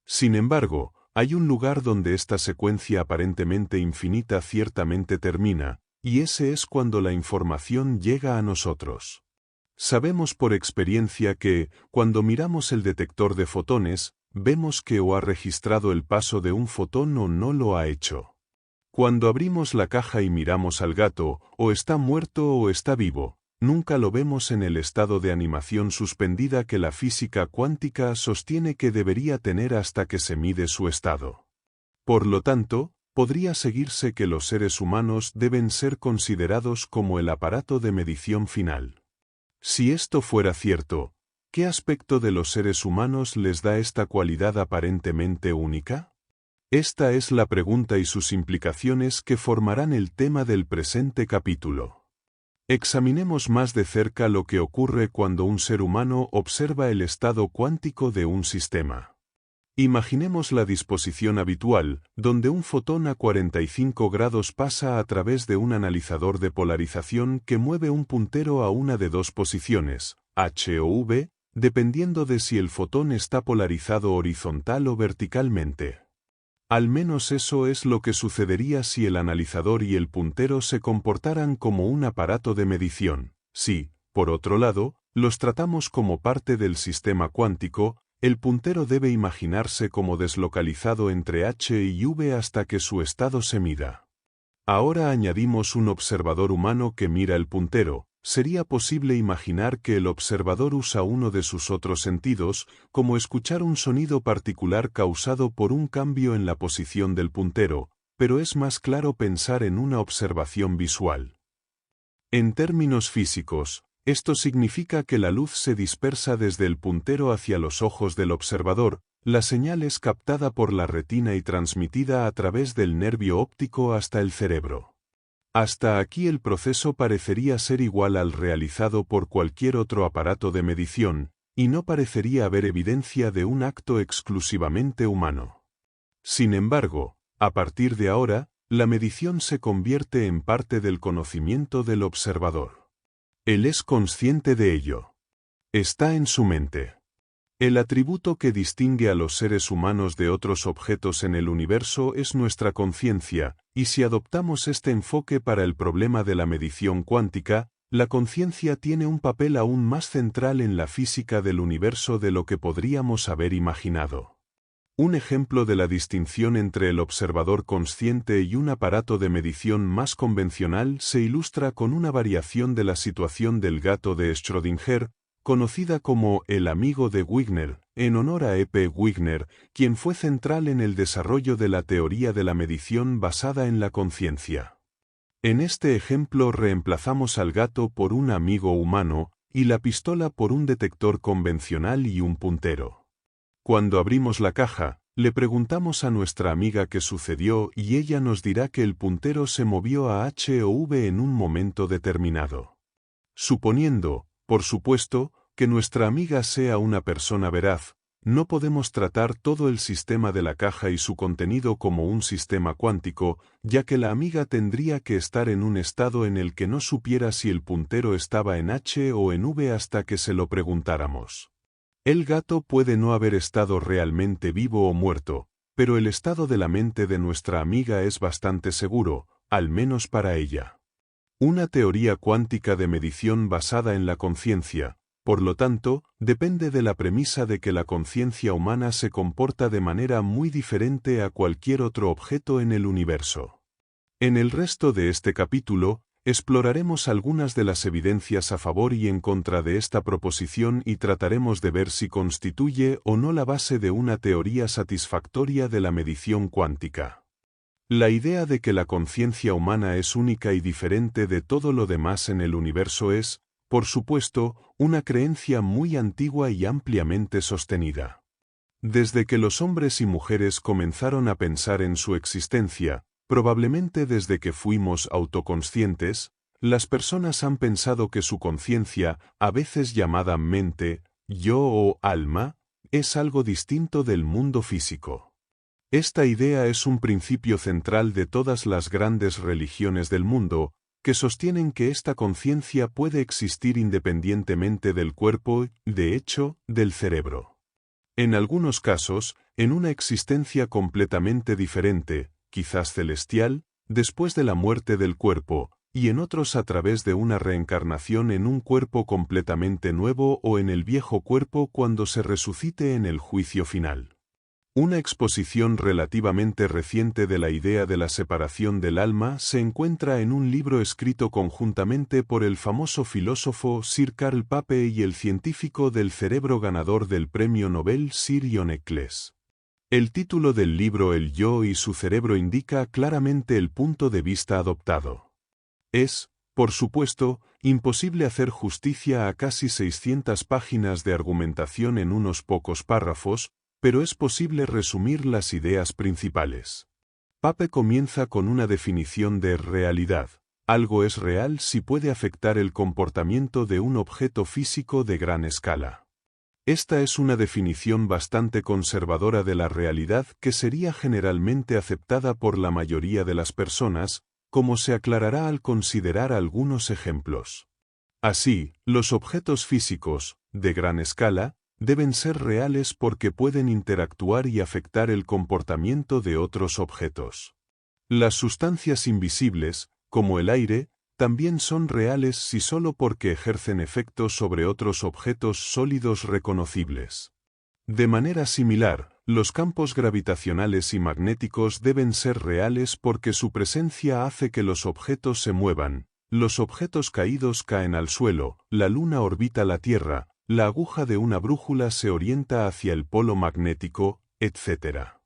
Sin embargo, hay un lugar donde esta secuencia aparentemente infinita ciertamente termina, y ese es cuando la información llega a nosotros. Sabemos por experiencia que, cuando miramos el detector de fotones, vemos que o ha registrado el paso de un fotón o no lo ha hecho. Cuando abrimos la caja y miramos al gato, o está muerto o está vivo, nunca lo vemos en el estado de animación suspendida que la física cuántica sostiene que debería tener hasta que se mide su estado. Por lo tanto, podría seguirse que los seres humanos deben ser considerados como el aparato de medición final. Si esto fuera cierto, ¿qué aspecto de los seres humanos les da esta cualidad aparentemente única? Esta es la pregunta y sus implicaciones que formarán el tema del presente capítulo. Examinemos más de cerca lo que ocurre cuando un ser humano observa el estado cuántico de un sistema. Imaginemos la disposición habitual, donde un fotón a 45 grados pasa a través de un analizador de polarización que mueve un puntero a una de dos posiciones, H o V, dependiendo de si el fotón está polarizado horizontal o verticalmente. Al menos eso es lo que sucedería si el analizador y el puntero se comportaran como un aparato de medición. Si, por otro lado, los tratamos como parte del sistema cuántico, el puntero debe imaginarse como deslocalizado entre H y V hasta que su estado se mida. Ahora añadimos un observador humano que mira el puntero. Sería posible imaginar que el observador usa uno de sus otros sentidos, como escuchar un sonido particular causado por un cambio en la posición del puntero, pero es más claro pensar en una observación visual. En términos físicos, esto significa que la luz se dispersa desde el puntero hacia los ojos del observador, la señal es captada por la retina y transmitida a través del nervio óptico hasta el cerebro. Hasta aquí el proceso parecería ser igual al realizado por cualquier otro aparato de medición, y no parecería haber evidencia de un acto exclusivamente humano. Sin embargo, a partir de ahora, la medición se convierte en parte del conocimiento del observador. Él es consciente de ello. Está en su mente. El atributo que distingue a los seres humanos de otros objetos en el universo es nuestra conciencia, y si adoptamos este enfoque para el problema de la medición cuántica, la conciencia tiene un papel aún más central en la física del universo de lo que podríamos haber imaginado. Un ejemplo de la distinción entre el observador consciente y un aparato de medición más convencional se ilustra con una variación de la situación del gato de Schrödinger, conocida como el amigo de Wigner, en honor a E.P. Wigner, quien fue central en el desarrollo de la teoría de la medición basada en la conciencia. En este ejemplo reemplazamos al gato por un amigo humano, y la pistola por un detector convencional y un puntero. Cuando abrimos la caja, le preguntamos a nuestra amiga qué sucedió y ella nos dirá que el puntero se movió a H o V en un momento determinado. Suponiendo, por supuesto, que nuestra amiga sea una persona veraz, no podemos tratar todo el sistema de la caja y su contenido como un sistema cuántico, ya que la amiga tendría que estar en un estado en el que no supiera si el puntero estaba en H o en V hasta que se lo preguntáramos. El gato puede no haber estado realmente vivo o muerto, pero el estado de la mente de nuestra amiga es bastante seguro, al menos para ella. Una teoría cuántica de medición basada en la conciencia, por lo tanto, depende de la premisa de que la conciencia humana se comporta de manera muy diferente a cualquier otro objeto en el universo. En el resto de este capítulo, exploraremos algunas de las evidencias a favor y en contra de esta proposición y trataremos de ver si constituye o no la base de una teoría satisfactoria de la medición cuántica. La idea de que la conciencia humana es única y diferente de todo lo demás en el universo es, por supuesto, una creencia muy antigua y ampliamente sostenida. Desde que los hombres y mujeres comenzaron a pensar en su existencia, probablemente desde que fuimos autoconscientes, las personas han pensado que su conciencia, a veces llamada mente, yo o alma, es algo distinto del mundo físico. Esta idea es un principio central de todas las grandes religiones del mundo, que sostienen que esta conciencia puede existir independientemente del cuerpo, de hecho, del cerebro. En algunos casos, en una existencia completamente diferente, quizás celestial, después de la muerte del cuerpo, y en otros a través de una reencarnación en un cuerpo completamente nuevo o en el viejo cuerpo cuando se resucite en el juicio final. Una exposición relativamente reciente de la idea de la separación del alma se encuentra en un libro escrito conjuntamente por el famoso filósofo Sir Karl Popper y el científico del cerebro ganador del premio Nobel Sir John Eccles. El título del libro El yo y su cerebro indica claramente el punto de vista adoptado. Es, por supuesto, imposible hacer justicia a casi 600 páginas de argumentación en unos pocos párrafos, pero es posible resumir las ideas principales. Pape comienza con una definición de realidad. Algo es real si puede afectar el comportamiento de un objeto físico de gran escala. Esta es una definición bastante conservadora de la realidad que sería generalmente aceptada por la mayoría de las personas, como se aclarará al considerar algunos ejemplos. Así, los objetos físicos, de gran escala, deben ser reales porque pueden interactuar y afectar el comportamiento de otros objetos. Las sustancias invisibles, como el aire, también son reales si solo porque ejercen efectos sobre otros objetos sólidos reconocibles. De manera similar, los campos gravitacionales y magnéticos deben ser reales porque su presencia hace que los objetos se muevan, los objetos caídos caen al suelo, la luna orbita la Tierra, la aguja de una brújula se orienta hacia el polo magnético, etc.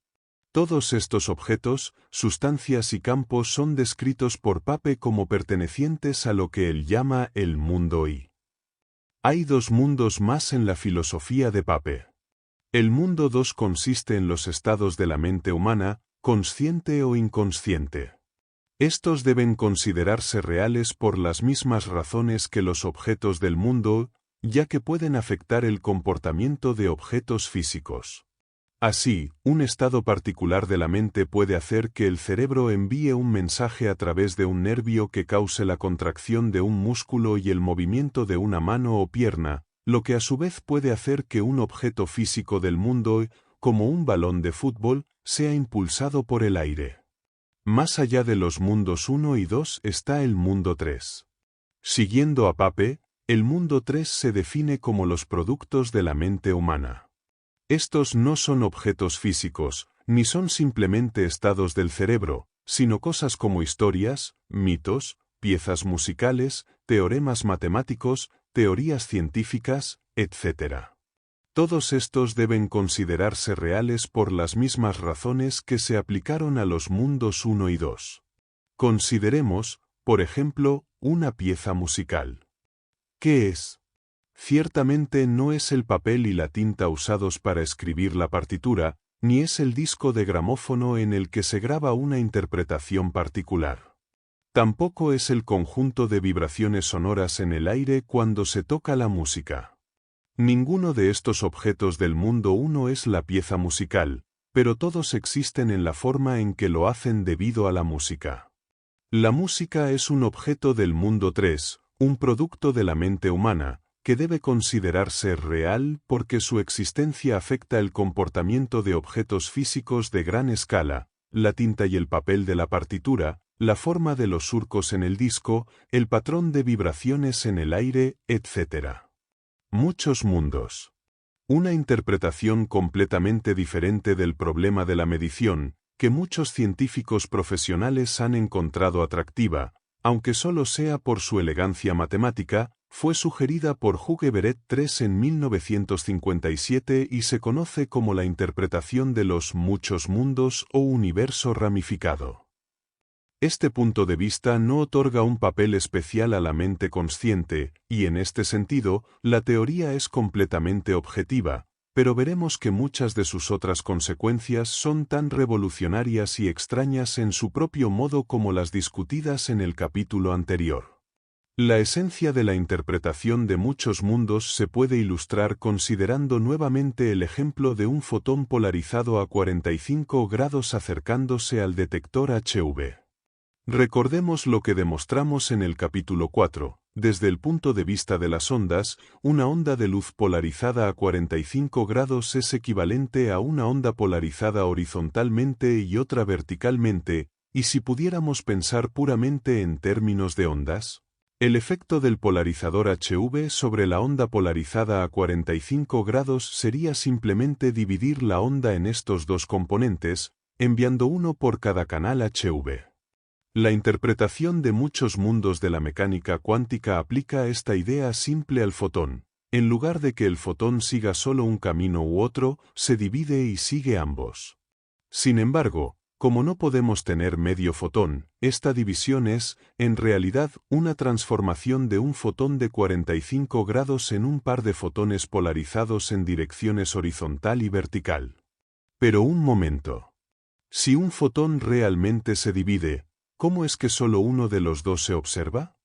Todos estos objetos, sustancias y campos son descritos por Pape como pertenecientes a lo que él llama el mundo I. Hay dos mundos más en la filosofía de Pape. El mundo 2 consiste en los estados de la mente humana, consciente o inconsciente. Estos deben considerarse reales por las mismas razones que los objetos del mundo, ya que pueden afectar el comportamiento de objetos físicos. Así, un estado particular de la mente puede hacer que el cerebro envíe un mensaje a través de un nervio que cause la contracción de un músculo y el movimiento de una mano o pierna, lo que a su vez puede hacer que un objeto físico del mundo, como un balón de fútbol, sea impulsado por el aire. Más allá de los mundos 1 y 2 está el mundo 3. Siguiendo a Pape, el mundo 3 se define como los productos de la mente humana. Estos no son objetos físicos, ni son simplemente estados del cerebro, sino cosas como historias, mitos, piezas musicales, teoremas matemáticos, teorías científicas, etc. Todos estos deben considerarse reales por las mismas razones que se aplicaron a los mundos 1 y 2. Consideremos, por ejemplo, una pieza musical. ¿Qué es? Ciertamente no es el papel y la tinta usados para escribir la partitura, ni es el disco de gramófono en el que se graba una interpretación particular. Tampoco es el conjunto de vibraciones sonoras en el aire cuando se toca la música. Ninguno de estos objetos del mundo 1 es la pieza musical, pero todos existen en la forma en que lo hacen debido a la música. La música es un objeto del mundo 3, un producto de la mente humana, que debe considerarse real porque su existencia afecta el comportamiento de objetos físicos de gran escala, la tinta y el papel de la partitura, la forma de los surcos en el disco, el patrón de vibraciones en el aire, etc. Muchos mundos. Una interpretación completamente diferente del problema de la medición, que muchos científicos profesionales han encontrado atractiva, aunque solo sea por su elegancia matemática, fue sugerida por Hugh Everett III en 1957 y se conoce como la interpretación de los muchos mundos o universo ramificado. Este punto de vista no otorga un papel especial a la mente consciente, y en este sentido, la teoría es completamente objetiva, pero veremos que muchas de sus otras consecuencias son tan revolucionarias y extrañas en su propio modo como las discutidas en el capítulo anterior. La esencia de la interpretación de muchos mundos se puede ilustrar considerando nuevamente el ejemplo de un fotón polarizado a 45 grados acercándose al detector HV. Recordemos lo que demostramos en el capítulo 4. Desde el punto de vista de las ondas, una onda de luz polarizada a 45 grados es equivalente a una onda polarizada horizontalmente y otra verticalmente, y si pudiéramos pensar puramente en términos de ondas, el efecto del polarizador HV sobre la onda polarizada a 45 grados sería simplemente dividir la onda en estos dos componentes, enviando uno por cada canal HV. La interpretación de muchos mundos de la mecánica cuántica aplica esta idea simple al fotón, en lugar de que el fotón siga solo un camino u otro, se divide y sigue ambos. Sin embargo, como no podemos tener medio fotón, esta división es, en realidad, una transformación de un fotón de 45 grados en un par de fotones polarizados en direcciones horizontal y vertical. Pero un momento. Si un fotón realmente se divide, ¿cómo es que solo uno de los dos se observa?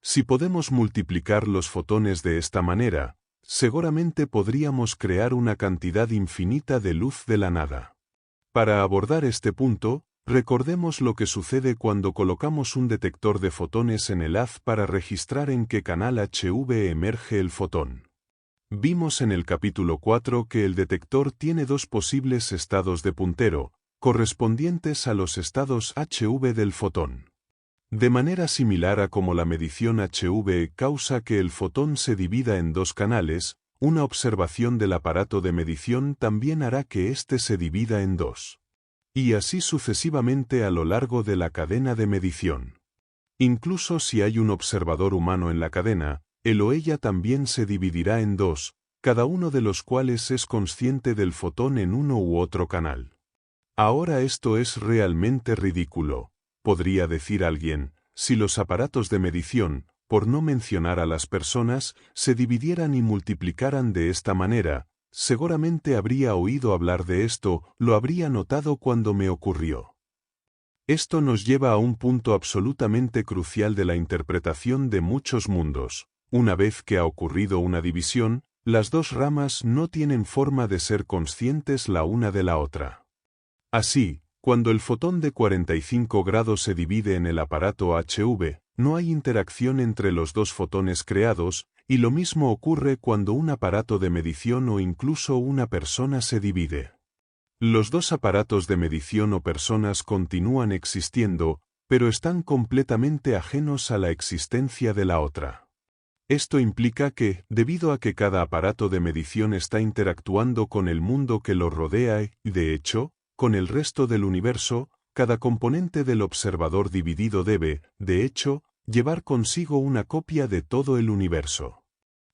Si podemos multiplicar los fotones de esta manera, seguramente podríamos crear una cantidad infinita de luz de la nada. Para abordar este punto, recordemos lo que sucede cuando colocamos un detector de fotones en el haz para registrar en qué canal HV emerge el fotón. Vimos en el capítulo 4 que el detector tiene dos posibles estados de puntero, correspondientes a los estados HV del fotón. De manera similar a como la medición HV causa que el fotón se divida en dos canales, una observación del aparato de medición también hará que éste se divida en dos. Y así sucesivamente a lo largo de la cadena de medición. Incluso si hay un observador humano en la cadena, él o ella también se dividirá en dos, cada uno de los cuales es consciente del fotón en uno u otro canal. Ahora esto es realmente ridículo, podría decir alguien, si los aparatos de medición, por no mencionar a las personas, se dividieran y multiplicaran de esta manera, seguramente habría oído hablar de esto, lo habría notado cuando me ocurrió. Esto nos lleva a un punto absolutamente crucial de la interpretación de muchos mundos. Una vez que ha ocurrido una división, las dos ramas no tienen forma de ser conscientes la una de la otra. Así, cuando el fotón de 45 grados se divide en el aparato HV, no hay interacción entre los dos fotones creados, y lo mismo ocurre cuando un aparato de medición o incluso una persona se divide. Los dos aparatos de medición o personas continúan existiendo, pero están completamente ajenos a la existencia de la otra. Esto implica que, debido a que cada aparato de medición está interactuando con el mundo que lo rodea y, de hecho, con el resto del universo, cada componente del observador dividido debe, de hecho, llevar consigo una copia de todo el universo.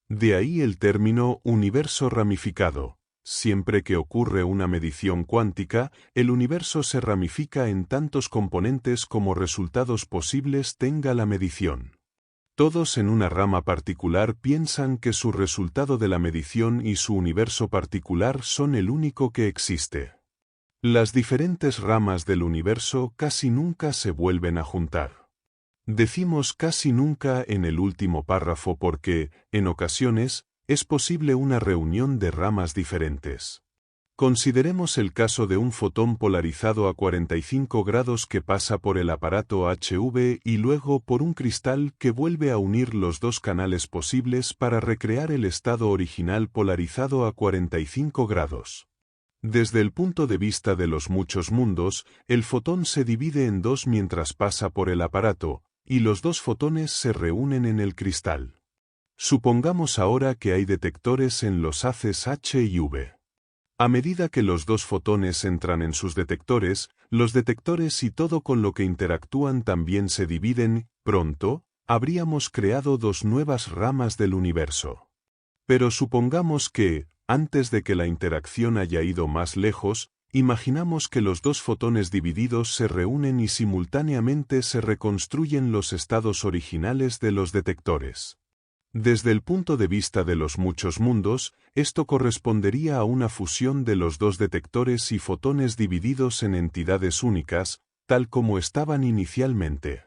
De ahí el término universo ramificado. Siempre que ocurre una medición cuántica, el universo se ramifica en tantos componentes como resultados posibles tenga la medición. Todos en una rama particular piensan que su resultado de la medición y su universo particular son el único que existe. Las diferentes ramas del universo casi nunca se vuelven a juntar. Decimos casi nunca en el último párrafo porque, en ocasiones, es posible una reunión de ramas diferentes. Consideremos el caso de un fotón polarizado a 45 grados que pasa por el aparato HV y luego por un cristal que vuelve a unir los dos canales posibles para recrear el estado original polarizado a 45 grados. Desde el punto de vista de los muchos mundos, el fotón se divide en dos mientras pasa por el aparato, y los dos fotones se reúnen en el cristal. Supongamos ahora que hay detectores en los haces H y V. A medida que los dos fotones entran en sus detectores, los detectores y todo con lo que interactúan también se dividen, pronto, habríamos creado dos nuevas ramas del universo. Pero supongamos que, antes de que la interacción haya ido más lejos, imaginamos que los dos fotones divididos se reúnen y simultáneamente se reconstruyen los estados originales de los detectores. Desde el punto de vista de los muchos mundos, esto correspondería a una fusión de los dos detectores y fotones divididos en entidades únicas, tal como estaban inicialmente.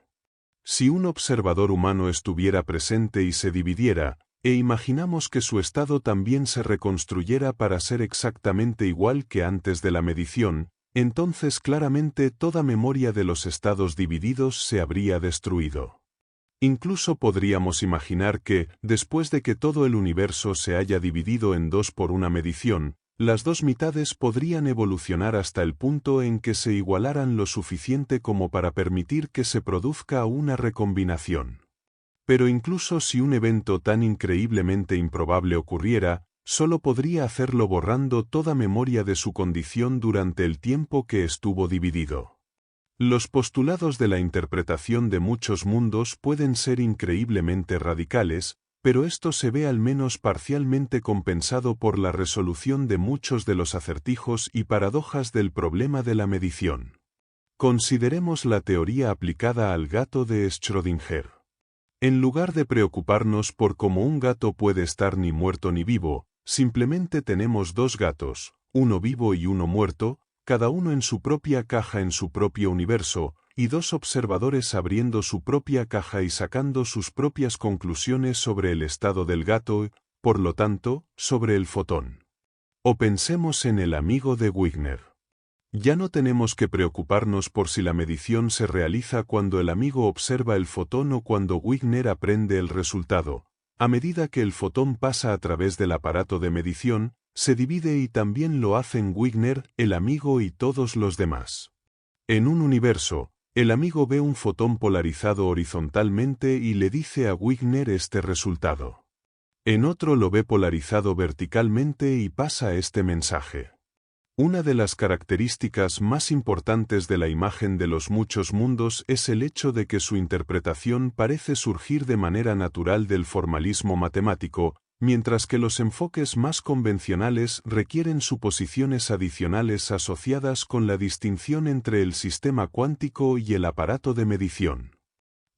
Si un observador humano estuviera presente y se dividiera, e imaginamos que su estado también se reconstruyera para ser exactamente igual que antes de la medición, entonces claramente toda memoria de los estados divididos se habría destruido. Incluso podríamos imaginar que, después de que todo el universo se haya dividido en dos por una medición, las dos mitades podrían evolucionar hasta el punto en que se igualaran lo suficiente como para permitir que se produzca una recombinación. Pero incluso si un evento tan increíblemente improbable ocurriera, solo podría hacerlo borrando toda memoria de su condición durante el tiempo que estuvo dividido. Los postulados de la interpretación de muchos mundos pueden ser increíblemente radicales, pero esto se ve al menos parcialmente compensado por la resolución de muchos de los acertijos y paradojas del problema de la medición. Consideremos la teoría aplicada al gato de Schrödinger. En lugar de preocuparnos por cómo un gato puede estar ni muerto ni vivo, simplemente tenemos dos gatos, uno vivo y uno muerto, cada uno en su propia caja en su propio universo, y dos observadores abriendo su propia caja y sacando sus propias conclusiones sobre el estado del gato, por lo tanto, sobre el fotón. O pensemos en el amigo de Wigner. Ya no tenemos que preocuparnos por si la medición se realiza cuando el amigo observa el fotón o cuando Wigner aprende el resultado. A medida que el fotón pasa a través del aparato de medición, se divide y también lo hacen Wigner, el amigo y todos los demás. En un universo, el amigo ve un fotón polarizado horizontalmente y le dice a Wigner este resultado. En otro lo ve polarizado verticalmente y pasa este mensaje. Una de las características más importantes de la imagen de los muchos mundos es el hecho de que su interpretación parece surgir de manera natural del formalismo matemático, mientras que los enfoques más convencionales requieren suposiciones adicionales asociadas con la distinción entre el sistema cuántico y el aparato de medición.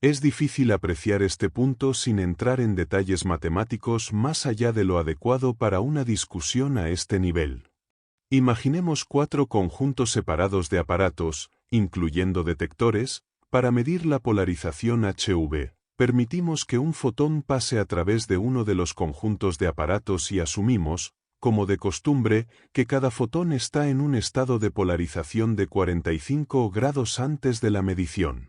Es difícil apreciar este punto sin entrar en detalles matemáticos más allá de lo adecuado para una discusión a este nivel. Imaginemos cuatro conjuntos separados de aparatos, incluyendo detectores, para medir la polarización HV. Permitimos que un fotón pase a través de uno de los conjuntos de aparatos y asumimos, como de costumbre, que cada fotón está en un estado de polarización de 45 grados antes de la medición.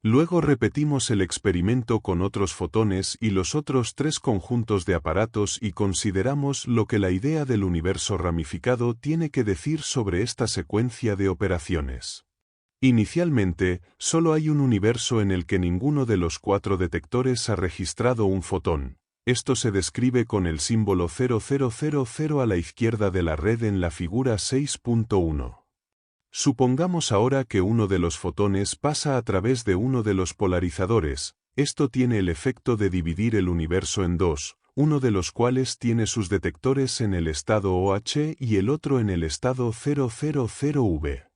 Luego repetimos el experimento con otros fotones y los otros tres conjuntos de aparatos y consideramos lo que la idea del universo ramificado tiene que decir sobre esta secuencia de operaciones. Inicialmente, solo hay un universo en el que ninguno de los cuatro detectores ha registrado un fotón. Esto se describe con el símbolo 0000 a la izquierda de la red en la figura 6.1. Supongamos ahora que uno de los fotones pasa a través de uno de los polarizadores. Esto tiene el efecto de dividir el universo en dos, uno de los cuales tiene sus detectores en el estado OH y el otro en el estado 000V.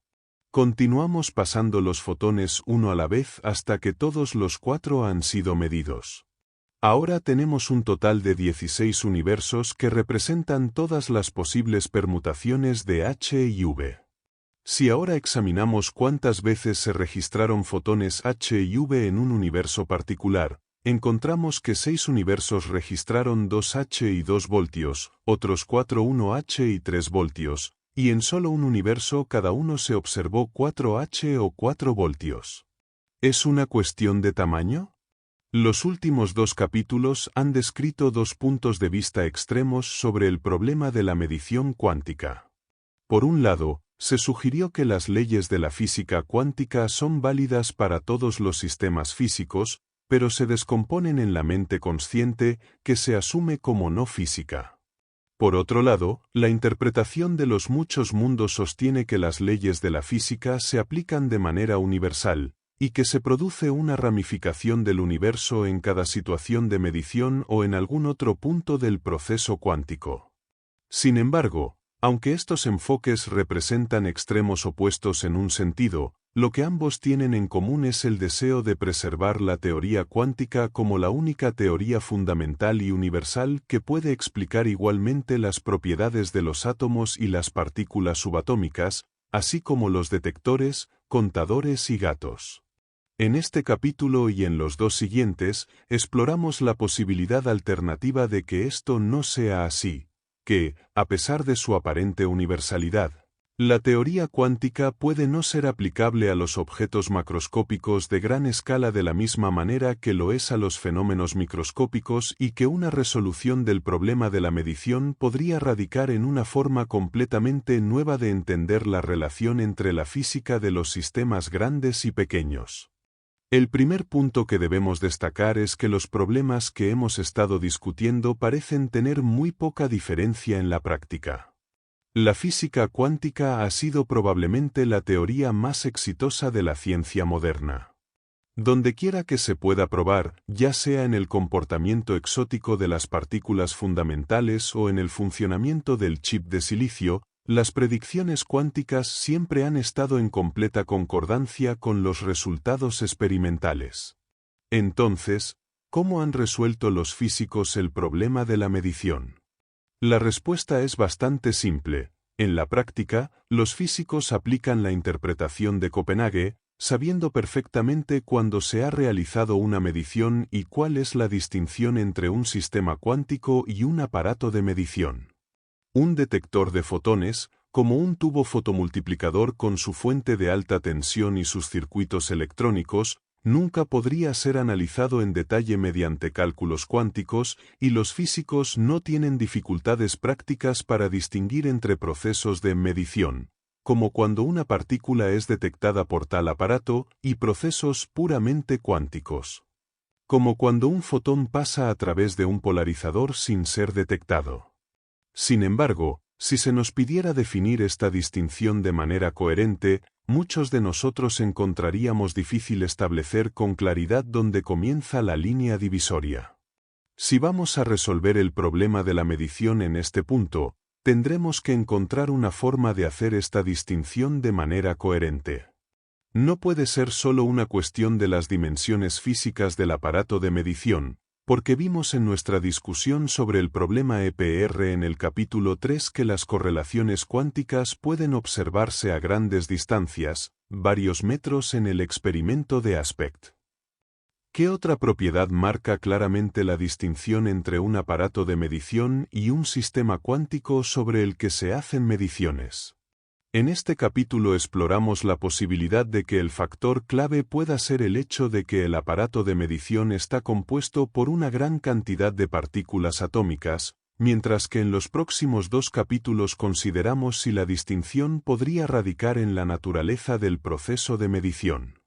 Continuamos pasando los fotones uno a la vez hasta que todos los cuatro han sido medidos. Ahora tenemos un total de 16 universos que representan todas las posibles permutaciones de H y V. Si ahora examinamos cuántas veces se registraron fotones H y V en un universo particular, encontramos que 6 universos registraron 2H y 2 voltios, otros 4 1H y 3 voltios, y en solo un universo cada uno se observó 4H o 4 voltios. ¿Es una cuestión de tamaño? Los últimos dos capítulos han descrito dos puntos de vista extremos sobre el problema de la medición cuántica. Por un lado, se sugirió que las leyes de la física cuántica son válidas para todos los sistemas físicos, pero se descomponen en la mente consciente, que se asume como no física. Por otro lado, la interpretación de los muchos mundos sostiene que las leyes de la física se aplican de manera universal, y que se produce una ramificación del universo en cada situación de medición o en algún otro punto del proceso cuántico. Sin embargo, aunque estos enfoques representan extremos opuestos en un sentido, lo que ambos tienen en común es el deseo de preservar la teoría cuántica como la única teoría fundamental y universal que puede explicar igualmente las propiedades de los átomos y las partículas subatómicas, así como los detectores, contadores y gatos. En este capítulo y en los dos siguientes, exploramos la posibilidad alternativa de que esto no sea así, que, a pesar de su aparente universalidad, la teoría cuántica puede no ser aplicable a los objetos macroscópicos de gran escala de la misma manera que lo es a los fenómenos microscópicos y que una resolución del problema de la medición podría radicar en una forma completamente nueva de entender la relación entre la física de los sistemas grandes y pequeños. El primer punto que debemos destacar es que los problemas que hemos estado discutiendo parecen tener muy poca diferencia en la práctica. La física cuántica ha sido probablemente la teoría más exitosa de la ciencia moderna. Dondequiera que se pueda probar, ya sea en el comportamiento exótico de las partículas fundamentales o en el funcionamiento del chip de silicio, las predicciones cuánticas siempre han estado en completa concordancia con los resultados experimentales. Entonces, ¿cómo han resuelto los físicos el problema de la medición? La respuesta es bastante simple. En la práctica, los físicos aplican la interpretación de Copenhague, sabiendo perfectamente cuándo se ha realizado una medición y cuál es la distinción entre un sistema cuántico y un aparato de medición. Un detector de fotones, como un tubo fotomultiplicador con su fuente de alta tensión y sus circuitos electrónicos, nunca podría ser analizado en detalle mediante cálculos cuánticos, y los físicos no tienen dificultades prácticas para distinguir entre procesos de medición, como cuando una partícula es detectada por tal aparato, y procesos puramente cuánticos, como cuando un fotón pasa a través de un polarizador sin ser detectado. Sin embargo, si se nos pidiera definir esta distinción de manera coherente, muchos de nosotros encontraríamos difícil establecer con claridad dónde comienza la línea divisoria. Si vamos a resolver el problema de la medición en este punto, tendremos que encontrar una forma de hacer esta distinción de manera coherente. No puede ser solo una cuestión de las dimensiones físicas del aparato de medición, porque vimos en nuestra discusión sobre el problema EPR en el capítulo 3 que las correlaciones cuánticas pueden observarse a grandes distancias, varios metros en el experimento de Aspect. ¿Qué otra propiedad marca claramente la distinción entre un aparato de medición y un sistema cuántico sobre el que se hacen mediciones? En este capítulo exploramos la posibilidad de que el factor clave pueda ser el hecho de que el aparato de medición está compuesto por una gran cantidad de partículas atómicas, mientras que en los próximos dos capítulos consideramos si la distinción podría radicar en la naturaleza del proceso de medición.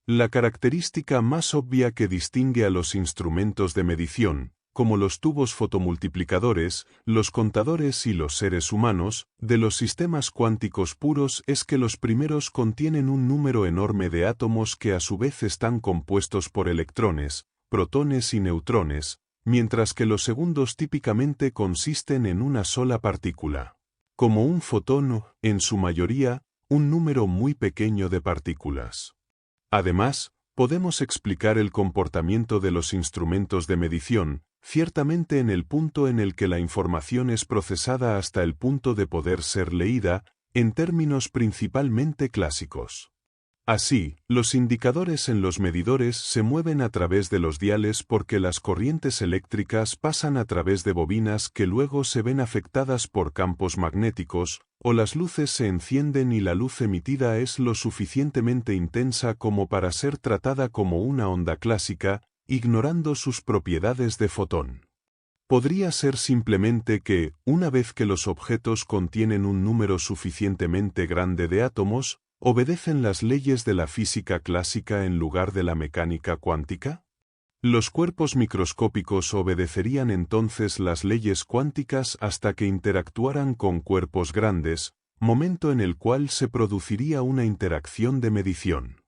La característica más obvia que distingue a los instrumentos de medición, como los tubos fotomultiplicadores, los contadores y los seres humanos, de los sistemas cuánticos puros es que los primeros contienen un número enorme de átomos que a su vez están compuestos por electrones, protones y neutrones, mientras que los segundos típicamente consisten en una sola partícula. Como un fotón, en su mayoría, un número muy pequeño de partículas. Además, podemos explicar el comportamiento de los instrumentos de medición, ciertamente en el punto en el que la información es procesada hasta el punto de poder ser leída, en términos principalmente clásicos. Así, los indicadores en los medidores se mueven a través de los diales porque las corrientes eléctricas pasan a través de bobinas que luego se ven afectadas por campos magnéticos, o las luces se encienden y la luz emitida es lo suficientemente intensa como para ser tratada como una onda clásica, ignorando sus propiedades de fotón. Podría ser simplemente que, una vez que los objetos contienen un número suficientemente grande de átomos, ¿obedecen las leyes de la física clásica en lugar de la mecánica cuántica? Los cuerpos microscópicos obedecerían entonces las leyes cuánticas hasta que interactuaran con cuerpos grandes, momento en el cual se produciría una interacción de medición.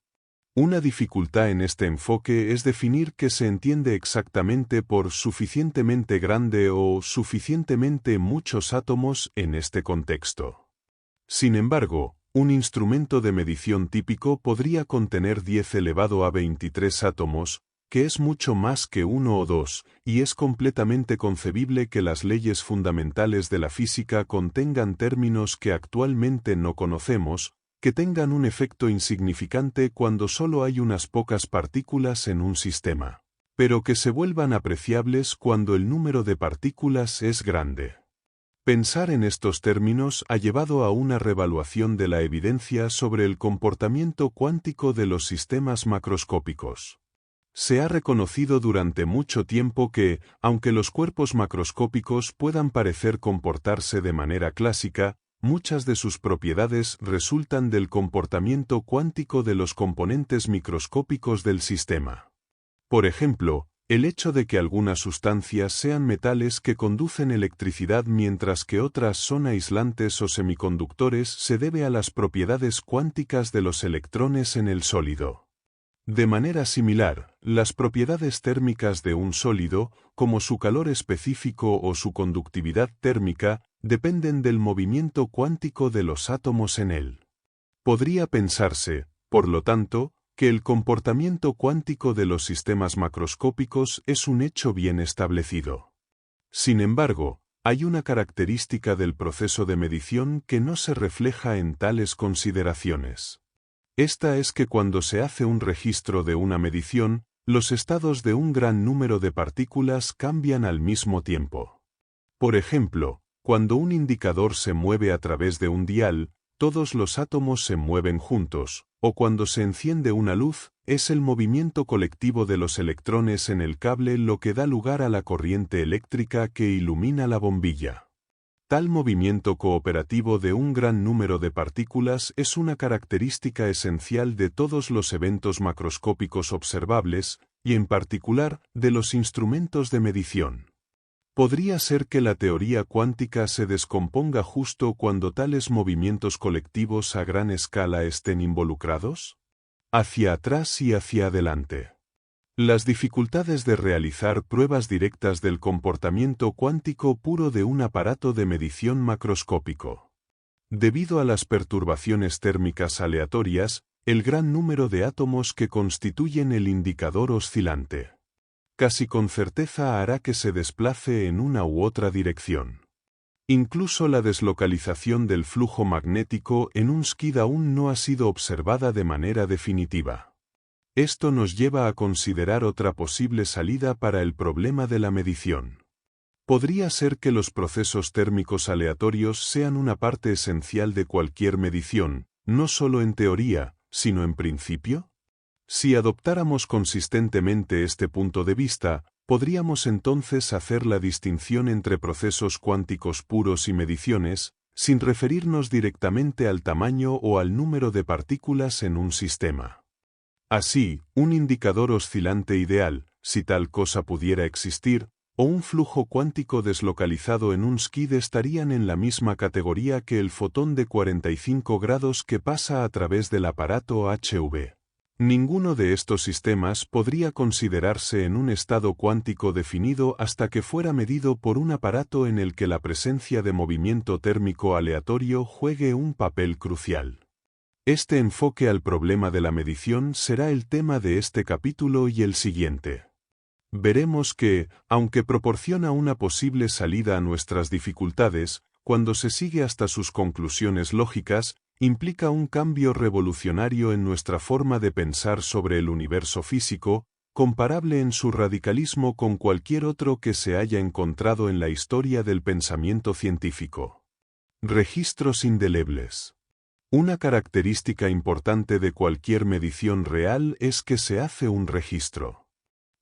Una dificultad en este enfoque es definir qué se entiende exactamente por suficientemente grande o suficientemente muchos átomos en este contexto. Sin embargo, un instrumento de medición típico podría contener 10 elevado a 23 átomos, que es mucho más que uno o dos, y es completamente concebible que las leyes fundamentales de la física contengan términos que actualmente no conocemos, que tengan un efecto insignificante cuando solo hay unas pocas partículas en un sistema, pero que se vuelvan apreciables cuando el número de partículas es grande. Pensar en estos términos ha llevado a una revaluación de la evidencia sobre el comportamiento cuántico de los sistemas macroscópicos. Se ha reconocido durante mucho tiempo que, aunque los cuerpos macroscópicos puedan parecer comportarse de manera clásica, muchas de sus propiedades resultan del comportamiento cuántico de los componentes microscópicos del sistema. Por ejemplo, el hecho de que algunas sustancias sean metales que conducen electricidad mientras que otras son aislantes o semiconductores se debe a las propiedades cuánticas de los electrones en el sólido. De manera similar, las propiedades térmicas de un sólido, como su calor específico o su conductividad térmica, dependen del movimiento cuántico de los átomos en él. Podría pensarse, por lo tanto, que el comportamiento cuántico de los sistemas macroscópicos es un hecho bien establecido. Sin embargo, hay una característica del proceso de medición que no se refleja en tales consideraciones. Esta es que cuando se hace un registro de una medición, los estados de un gran número de partículas cambian al mismo tiempo. Por ejemplo, cuando un indicador se mueve a través de un dial, todos los átomos se mueven juntos, o cuando se enciende una luz, es el movimiento colectivo de los electrones en el cable lo que da lugar a la corriente eléctrica que ilumina la bombilla. Tal movimiento cooperativo de un gran número de partículas es una característica esencial de todos los eventos macroscópicos observables, y en particular, de los instrumentos de medición. ¿Podría ser que la teoría cuántica se descomponga justo cuando tales movimientos colectivos a gran escala estén involucrados? Hacia atrás y hacia adelante. Las dificultades de realizar pruebas directas del comportamiento cuántico puro de un aparato de medición macroscópico. Debido a las perturbaciones térmicas aleatorias, el gran número de átomos que constituyen el indicador oscilante casi con certeza hará que se desplace en una u otra dirección. Incluso la deslocalización del flujo magnético en un skid aún no ha sido observada de manera definitiva. Esto nos lleva a considerar otra posible salida para el problema de la medición. ¿Podría ser que los procesos térmicos aleatorios sean una parte esencial de cualquier medición, no solo en teoría, sino en principio? Si adoptáramos consistentemente este punto de vista, podríamos entonces hacer la distinción entre procesos cuánticos puros y mediciones, sin referirnos directamente al tamaño o al número de partículas en un sistema. Así, un indicador oscilante ideal, si tal cosa pudiera existir, o un flujo cuántico deslocalizado en un skid estarían en la misma categoría que el fotón de 45 grados que pasa a través del aparato HV. Ninguno de estos sistemas podría considerarse en un estado cuántico definido hasta que fuera medido por un aparato en el que la presencia de movimiento térmico aleatorio juegue un papel crucial. Este enfoque al problema de la medición será el tema de este capítulo y el siguiente. Veremos que, aunque proporciona una posible salida a nuestras dificultades, cuando se sigue hasta sus conclusiones lógicas, implica un cambio revolucionario en nuestra forma de pensar sobre el universo físico, comparable en su radicalismo con cualquier otro que se haya encontrado en la historia del pensamiento científico. Registros indelebles. Una característica importante de cualquier medición real es que se hace un registro.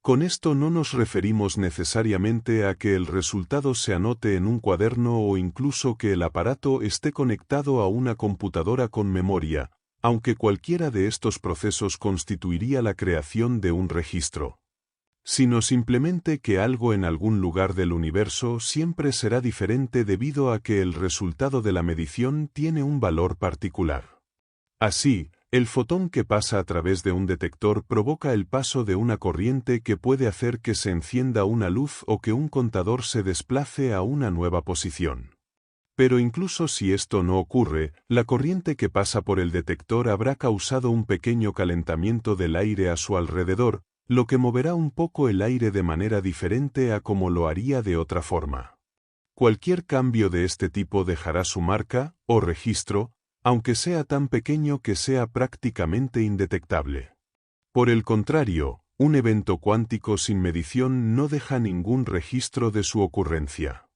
Con esto no nos referimos necesariamente a que el resultado se anote en un cuaderno o incluso que el aparato esté conectado a una computadora con memoria, aunque cualquiera de estos procesos constituiría la creación de un registro. Sino simplemente que algo en algún lugar del universo siempre será diferente debido a que el resultado de la medición tiene un valor particular. Así, el fotón que pasa a través de un detector provoca el paso de una corriente que puede hacer que se encienda una luz o que un contador se desplace a una nueva posición. Pero incluso si esto no ocurre, la corriente que pasa por el detector habrá causado un pequeño calentamiento del aire a su alrededor, lo que moverá un poco el aire de manera diferente a como lo haría de otra forma. Cualquier cambio de este tipo dejará su marca, o registro, aunque sea tan pequeño que sea prácticamente indetectable. Por el contrario, un evento cuántico sin medición no deja ningún registro de su ocurrencia.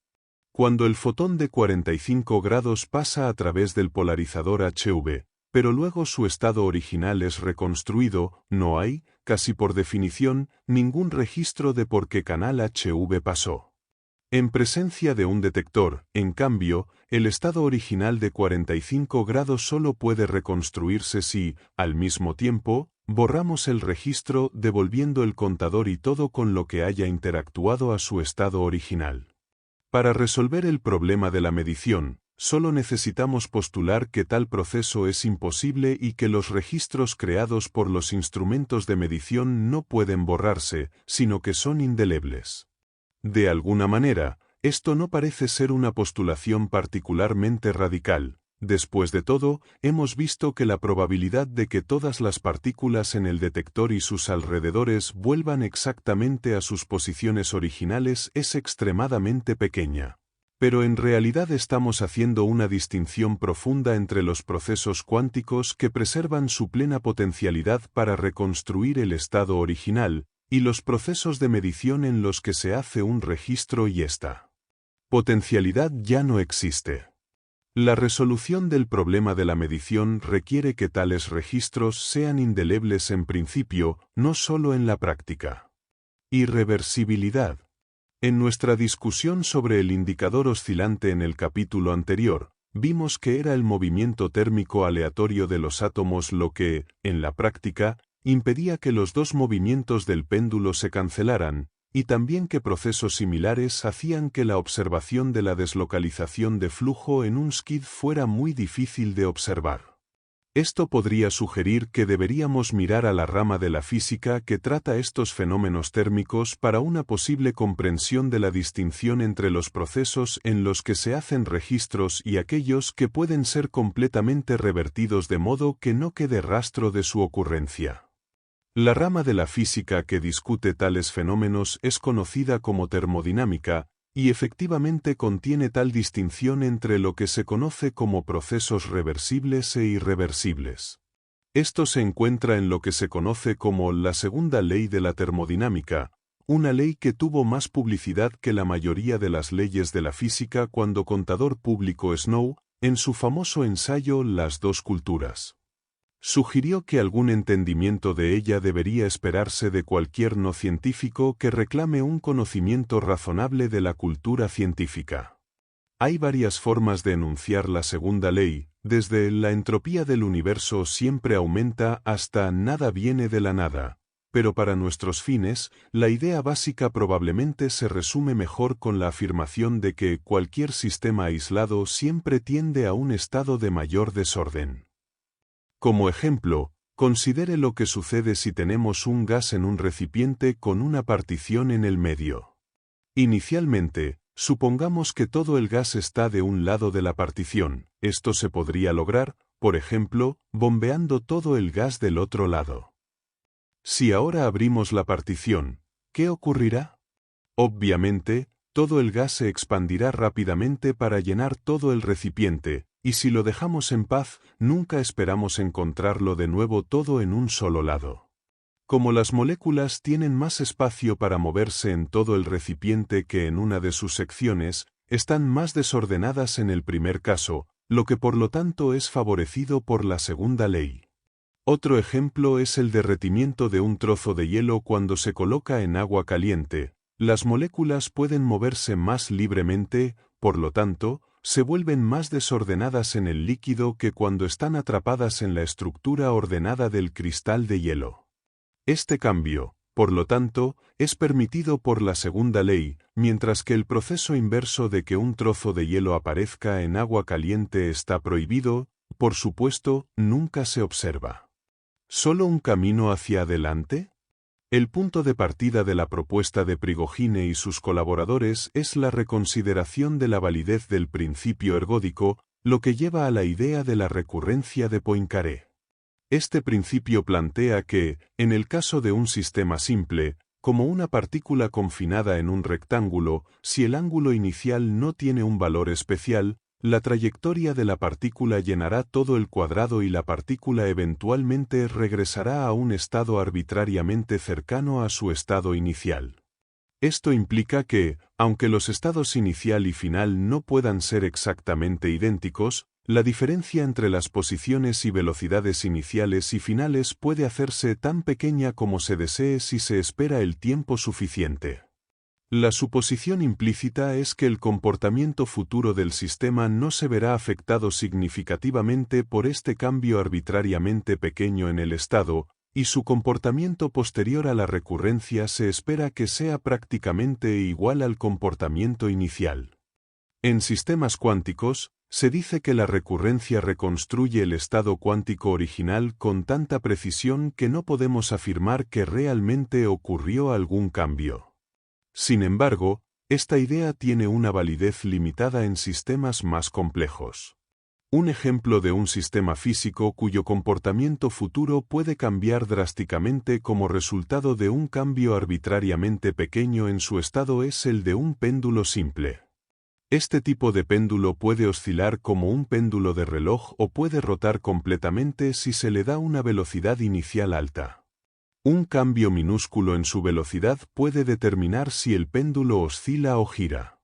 Cuando el fotón de 45 grados pasa a través del polarizador HV, pero luego su estado original es reconstruido, no hay, casi por definición, ningún registro de por qué canal HV pasó. En presencia de un detector, en cambio, el estado original de 45 grados solo puede reconstruirse si, al mismo tiempo, borramos el registro devolviendo el contador y todo con lo que haya interactuado a su estado original. Para resolver el problema de la medición, Solo necesitamos postular que tal proceso es imposible y que los registros creados por los instrumentos de medición no pueden borrarse, sino que son indelebles. De alguna manera, esto no parece ser una postulación particularmente radical. Después de todo, hemos visto que la probabilidad de que todas las partículas en el detector y sus alrededores vuelvan exactamente a sus posiciones originales es extremadamente pequeña. Pero en realidad estamos haciendo una distinción profunda entre los procesos cuánticos que preservan su plena potencialidad para reconstruir el estado original, y los procesos de medición en los que se hace un registro y esta potencialidad ya no existe. La resolución del problema de la medición requiere que tales registros sean indelebles en principio, no solo en la práctica. Irreversibilidad. En nuestra discusión sobre el indicador oscilante en el capítulo anterior, vimos que era el movimiento térmico aleatorio de los átomos lo que, en la práctica, impedía que los dos movimientos del péndulo se cancelaran, y también que procesos similares hacían que la observación de la deslocalización de flujo en un skid fuera muy difícil de observar. Esto podría sugerir que deberíamos mirar a la rama de la física que trata estos fenómenos térmicos para una posible comprensión de la distinción entre los procesos en los que se hacen registros y aquellos que pueden ser completamente revertidos de modo que no quede rastro de su ocurrencia. La rama de la física que discute tales fenómenos es conocida como termodinámica, y efectivamente contiene tal distinción entre lo que se conoce como procesos reversibles e irreversibles. Esto se encuentra en lo que se conoce como la segunda ley de la termodinámica, una ley que tuvo más publicidad que la mayoría de las leyes de la física cuando contador público Snow, en su famoso ensayo Las dos culturas, sugirió que algún entendimiento de ella debería esperarse de cualquier no científico que reclame un conocimiento razonable de la cultura científica. Hay varias formas de enunciar la segunda ley, desde la entropía del universo siempre aumenta hasta nada viene de la nada, pero para nuestros fines, la idea básica probablemente se resume mejor con la afirmación de que cualquier sistema aislado siempre tiende a un estado de mayor desorden. Como ejemplo, considere lo que sucede si tenemos un gas en un recipiente con una partición en el medio. Inicialmente, supongamos que todo el gas está de un lado de la partición. Esto se podría lograr, por ejemplo, bombeando todo el gas del otro lado. Si ahora abrimos la partición, ¿qué ocurrirá? Obviamente, todo el gas se expandirá rápidamente para llenar todo el recipiente, y si lo dejamos en paz, nunca esperamos encontrarlo de nuevo todo en un solo lado. Como las moléculas tienen más espacio para moverse en todo el recipiente que en una de sus secciones, están más desordenadas en el primer caso, lo que por lo tanto es favorecido por la segunda ley. Otro ejemplo es el derretimiento de un trozo de hielo cuando se coloca en agua caliente. Las moléculas pueden moverse más libremente, por lo tanto, se vuelven más desordenadas en el líquido que cuando están atrapadas en la estructura ordenada del cristal de hielo. Este cambio, por lo tanto, es permitido por la segunda ley, mientras que el proceso inverso de que un trozo de hielo aparezca en agua caliente está prohibido, por supuesto, nunca se observa. ¿Solo un camino hacia adelante? El punto de partida de la propuesta de Prigogine y sus colaboradores es la reconsideración de la validez del principio ergódico, lo que lleva a la idea de la recurrencia de Poincaré. Este principio plantea que, en el caso de un sistema simple, como una partícula confinada en un rectángulo, si el ángulo inicial no tiene un valor especial, la trayectoria de la partícula llenará todo el cuadrado y la partícula eventualmente regresará a un estado arbitrariamente cercano a su estado inicial. Esto implica que, aunque los estados inicial y final no puedan ser exactamente idénticos, la diferencia entre las posiciones y velocidades iniciales y finales puede hacerse tan pequeña como se desee si se espera el tiempo suficiente. La suposición implícita es que el comportamiento futuro del sistema no se verá afectado significativamente por este cambio arbitrariamente pequeño en el estado, y su comportamiento posterior a la recurrencia se espera que sea prácticamente igual al comportamiento inicial. En sistemas cuánticos, Se dice que la recurrencia reconstruye el estado cuántico original con tanta precisión que no podemos afirmar que realmente ocurrió algún cambio. Sin embargo, esta idea tiene una validez limitada en sistemas más complejos. Un ejemplo de un sistema físico cuyo comportamiento futuro puede cambiar drásticamente como resultado de un cambio arbitrariamente pequeño en su estado es el de un péndulo simple. Este tipo de péndulo puede oscilar como un péndulo de reloj o puede rotar completamente si se le da una velocidad inicial alta. Un cambio minúsculo en su velocidad puede determinar si el péndulo oscila o gira.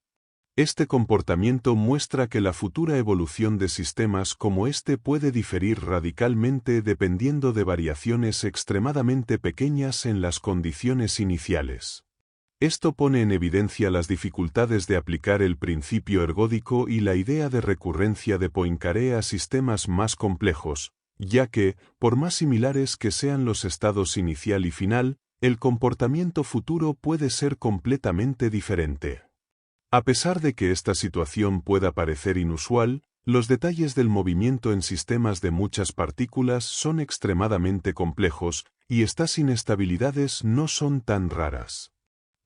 Este comportamiento muestra que la futura evolución de sistemas como este puede diferir radicalmente dependiendo de variaciones extremadamente pequeñas en las condiciones iniciales. Esto pone en evidencia las dificultades de aplicar el principio ergódico y la idea de recurrencia de Poincaré a sistemas más complejos, ya que, por más similares que sean los estados inicial y final, el comportamiento futuro puede ser completamente diferente. A pesar de que esta situación pueda parecer inusual, los detalles del movimiento en sistemas de muchas partículas son extremadamente complejos, y estas inestabilidades no son tan raras.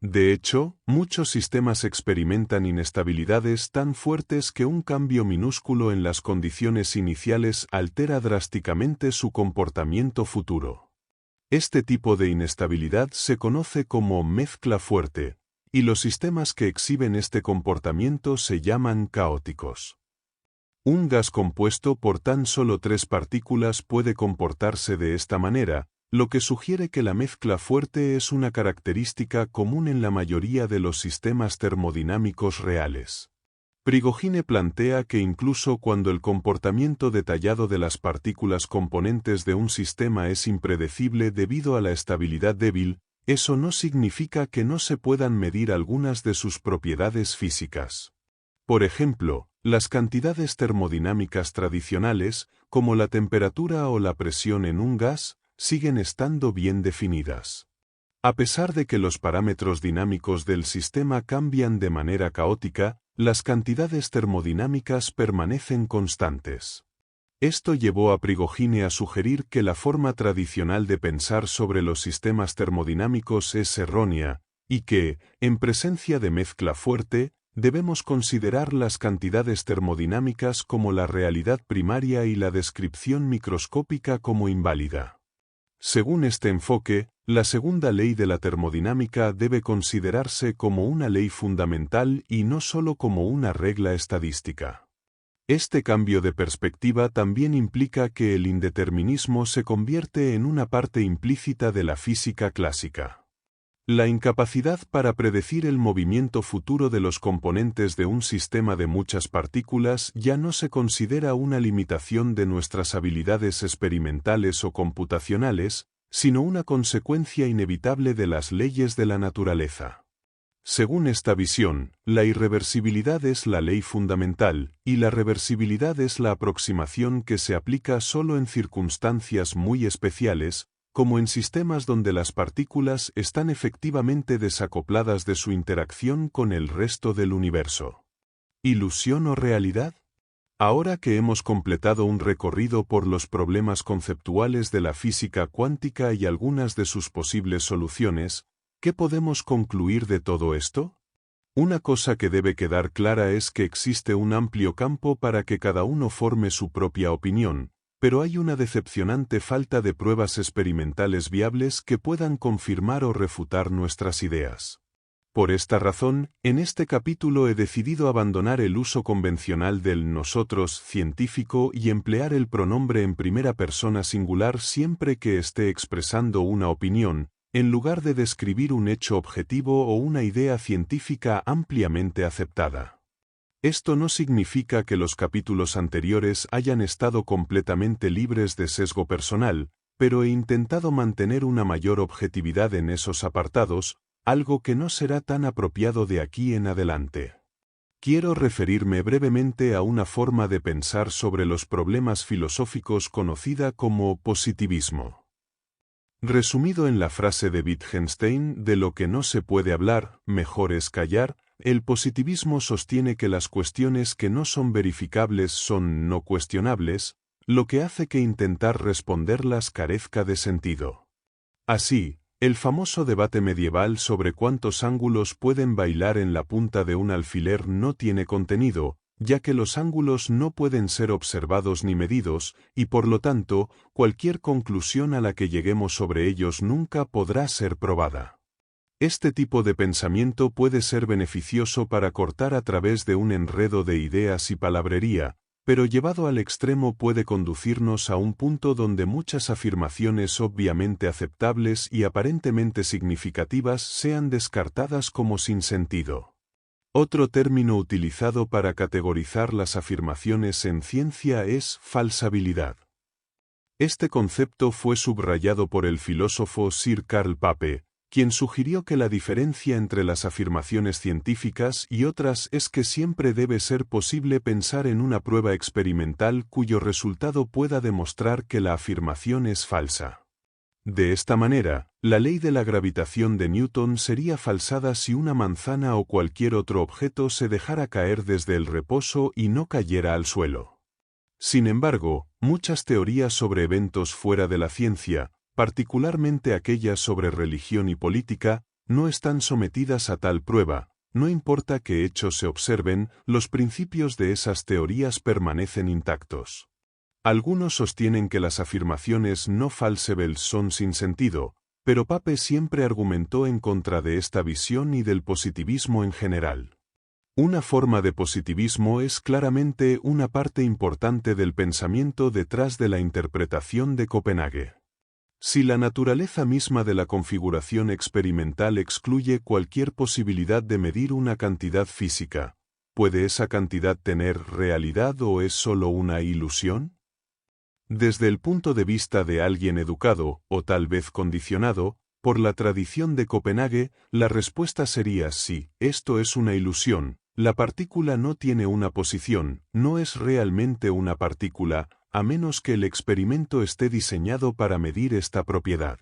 De hecho, muchos sistemas experimentan inestabilidades tan fuertes que un cambio minúsculo en las condiciones iniciales altera drásticamente su comportamiento futuro. Este tipo de inestabilidad se conoce como mezcla fuerte, y los sistemas que exhiben este comportamiento se llaman caóticos. Un gas compuesto por tan solo 3 partículas puede comportarse de esta manera, lo que sugiere que la mezcla fuerte es una característica común en la mayoría de los sistemas termodinámicos reales. Prigogine plantea que incluso cuando el comportamiento detallado de las partículas componentes de un sistema es impredecible debido a la estabilidad débil, eso no significa que no se puedan medir algunas de sus propiedades físicas. Por ejemplo, las cantidades termodinámicas tradicionales, como la temperatura o la presión en un gas, siguen estando bien definidas. A pesar de que los parámetros dinámicos del sistema cambian de manera caótica, las cantidades termodinámicas permanecen constantes. Esto llevó a Prigogine a sugerir que la forma tradicional de pensar sobre los sistemas termodinámicos es errónea, y que, en presencia de mezcla fuerte, debemos considerar las cantidades termodinámicas como la realidad primaria y la descripción microscópica como inválida. Según este enfoque, la segunda ley de la termodinámica debe considerarse como una ley fundamental y no solo como una regla estadística. Este cambio de perspectiva también implica que el indeterminismo se convierte en una parte implícita de la física clásica. La incapacidad para predecir el movimiento futuro de los componentes de un sistema de muchas partículas ya no se considera una limitación de nuestras habilidades experimentales o computacionales, sino una consecuencia inevitable de las leyes de la naturaleza. Según esta visión, la irreversibilidad es la ley fundamental, y la reversibilidad es la aproximación que se aplica solo en circunstancias muy especiales, como en sistemas donde las partículas están efectivamente desacopladas de su interacción con el resto del universo. ¿Ilusión o realidad? Ahora que hemos completado un recorrido por los problemas conceptuales de la física cuántica y algunas de sus posibles soluciones, ¿qué podemos concluir de todo esto? Una cosa que debe quedar clara es que existe un amplio campo para que cada uno forme su propia opinión, pero hay una decepcionante falta de pruebas experimentales viables que puedan confirmar o refutar nuestras ideas. Por esta razón, en este capítulo he decidido abandonar el uso convencional del nosotros científico y emplear el pronombre en primera persona singular siempre que esté expresando una opinión, en lugar de describir un hecho objetivo o una idea científica ampliamente aceptada. Esto no significa que los capítulos anteriores hayan estado completamente libres de sesgo personal, pero he intentado mantener una mayor objetividad en esos apartados, algo que no será tan apropiado de aquí en adelante. Quiero referirme brevemente a una forma de pensar sobre los problemas filosóficos conocida como positivismo. Resumido en la frase de Wittgenstein, de lo que no se puede hablar, mejor es callar, el positivismo sostiene que las cuestiones que no son verificables son no cuestionables, lo que hace que intentar responderlas carezca de sentido. Así, el famoso debate medieval sobre cuántos ángulos pueden bailar en la punta de un alfiler no tiene contenido, ya que los ángulos no pueden ser observados ni medidos, y por lo tanto, cualquier conclusión a la que lleguemos sobre ellos nunca podrá ser probada. Este tipo de pensamiento puede ser beneficioso para cortar a través de un enredo de ideas y palabrería, pero llevado al extremo puede conducirnos a un punto donde muchas afirmaciones obviamente aceptables y aparentemente significativas sean descartadas como sin sentido. Otro término utilizado para categorizar las afirmaciones en ciencia es falsabilidad. Este concepto fue subrayado por el filósofo Sir Karl Popper, quien sugirió que la diferencia entre las afirmaciones científicas y otras es que siempre debe ser posible pensar en una prueba experimental cuyo resultado pueda demostrar que la afirmación es falsa. De esta manera, la ley de la gravitación de Newton sería falsada si una manzana o cualquier otro objeto se dejara caer desde el reposo y no cayera al suelo. Sin embargo, muchas teorías sobre eventos fuera de la ciencia, particularmente aquellas sobre religión y política, no están sometidas a tal prueba. No importa qué hechos se observen, los principios de esas teorías permanecen intactos. Algunos sostienen que las afirmaciones no falsables son sin sentido, pero Popper siempre argumentó en contra de esta visión y del positivismo en general. Una forma de positivismo es claramente una parte importante del pensamiento detrás de la interpretación de Copenhague. Si la naturaleza misma de la configuración experimental excluye cualquier posibilidad de medir una cantidad física, ¿puede esa cantidad tener realidad o es solo una ilusión? Desde el punto de vista de alguien educado, o tal vez condicionado, por la tradición de Copenhague, la respuesta sería sí, esto es una ilusión, la partícula no tiene una posición, no es realmente una partícula, a menos que el experimento esté diseñado para medir esta propiedad.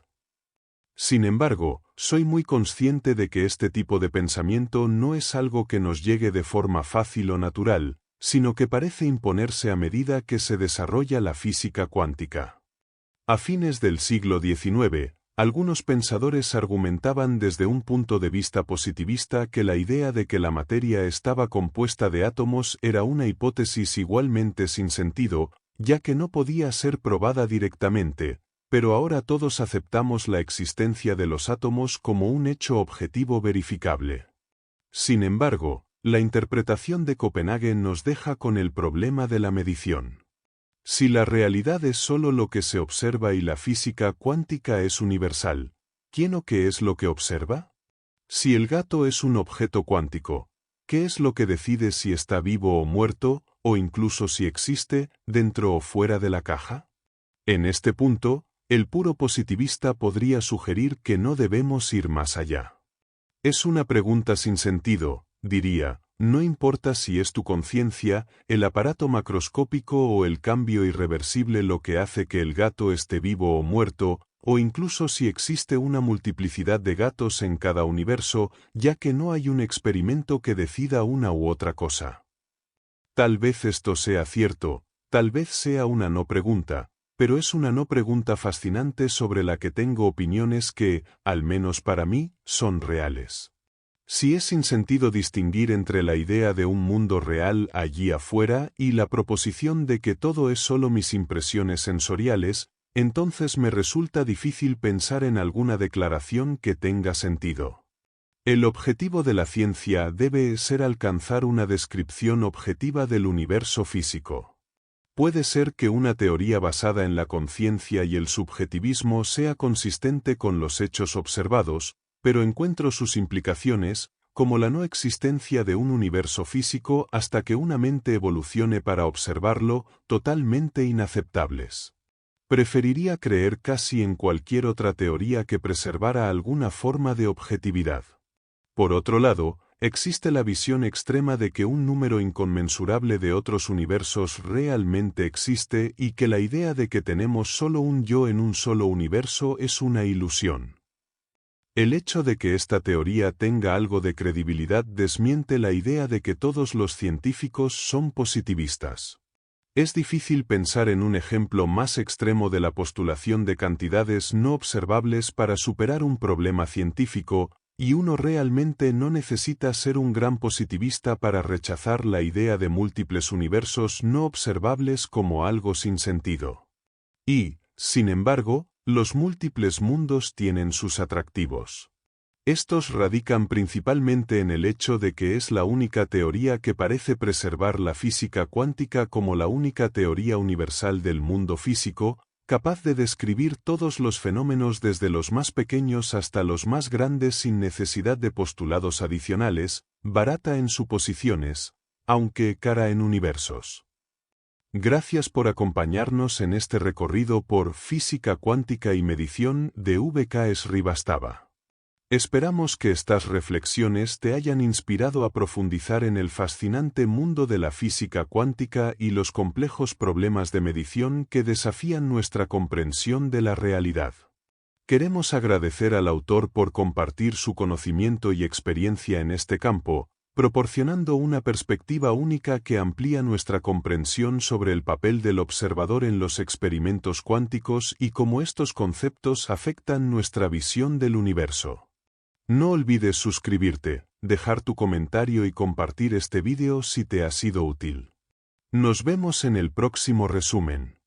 Sin embargo, soy muy consciente de que este tipo de pensamiento no es algo que nos llegue de forma fácil o natural, sino que parece imponerse a medida que se desarrolla la física cuántica. A fines del siglo XIX, algunos pensadores argumentaban desde un punto de vista positivista que la idea de que la materia estaba compuesta de átomos era una hipótesis igualmente sin sentido, ya que no podía ser probada directamente, pero ahora todos aceptamos la existencia de los átomos como un hecho objetivo verificable. Sin embargo, la interpretación de Copenhague nos deja con el problema de la medición. Si la realidad es solo lo que se observa y la física cuántica es universal, ¿quién o qué es lo que observa? Si el gato es un objeto cuántico, ¿qué es lo que decide si está vivo o muerto, o incluso si existe, dentro o fuera de la caja? En este punto, el puro positivista podría sugerir que no debemos ir más allá. Es una pregunta sin sentido, diría, no importa si es tu conciencia, el aparato macroscópico o el cambio irreversible lo que hace que el gato esté vivo o muerto, o incluso si existe una multiplicidad de gatos en cada universo, ya que no hay un experimento que decida una u otra cosa. Tal vez esto sea cierto, tal vez sea una no pregunta, pero es una no pregunta fascinante sobre la que tengo opiniones que, al menos para mí, son reales. Si es sin sentido distinguir entre la idea de un mundo real allí afuera y la proposición de que todo es solo mis impresiones sensoriales, entonces me resulta difícil pensar en alguna declaración que tenga sentido. El objetivo de la ciencia debe ser alcanzar una descripción objetiva del universo físico. Puede ser que una teoría basada en la conciencia y el subjetivismo sea consistente con los hechos observados, pero encuentro sus implicaciones, como la no existencia de un universo físico hasta que una mente evolucione para observarlo, totalmente inaceptables. Preferiría creer casi en cualquier otra teoría que preservara alguna forma de objetividad. Por otro lado, existe la visión extrema de que un número inconmensurable de otros universos realmente existe y que la idea de que tenemos solo un yo en un solo universo es una ilusión. El hecho de que esta teoría tenga algo de credibilidad desmiente la idea de que todos los científicos son positivistas. Es difícil pensar en un ejemplo más extremo de la postulación de cantidades no observables para superar un problema científico, y uno realmente no necesita ser un gran positivista para rechazar la idea de múltiples universos no observables como algo sin sentido. Y, sin embargo, los múltiples mundos tienen sus atractivos. Estos radican principalmente en el hecho de que es la única teoría que parece preservar la física cuántica como la única teoría universal del mundo físico, capaz de describir todos los fenómenos desde los más pequeños hasta los más grandes sin necesidad de postulados adicionales, barata en suposiciones, aunque cara en universos. Gracias por acompañarnos en este recorrido por Física Cuántica y Medición de VK Srivastava. Esperamos que estas reflexiones te hayan inspirado a profundizar en el fascinante mundo de la física cuántica y los complejos problemas de medición que desafían nuestra comprensión de la realidad. Queremos agradecer al autor por compartir su conocimiento y experiencia en este campo, proporcionando una perspectiva única que amplía nuestra comprensión sobre el papel del observador en los experimentos cuánticos y cómo estos conceptos afectan nuestra visión del universo. No olvides suscribirte, dejar tu comentario y compartir este vídeo si te ha sido útil. Nos vemos en el próximo resumen.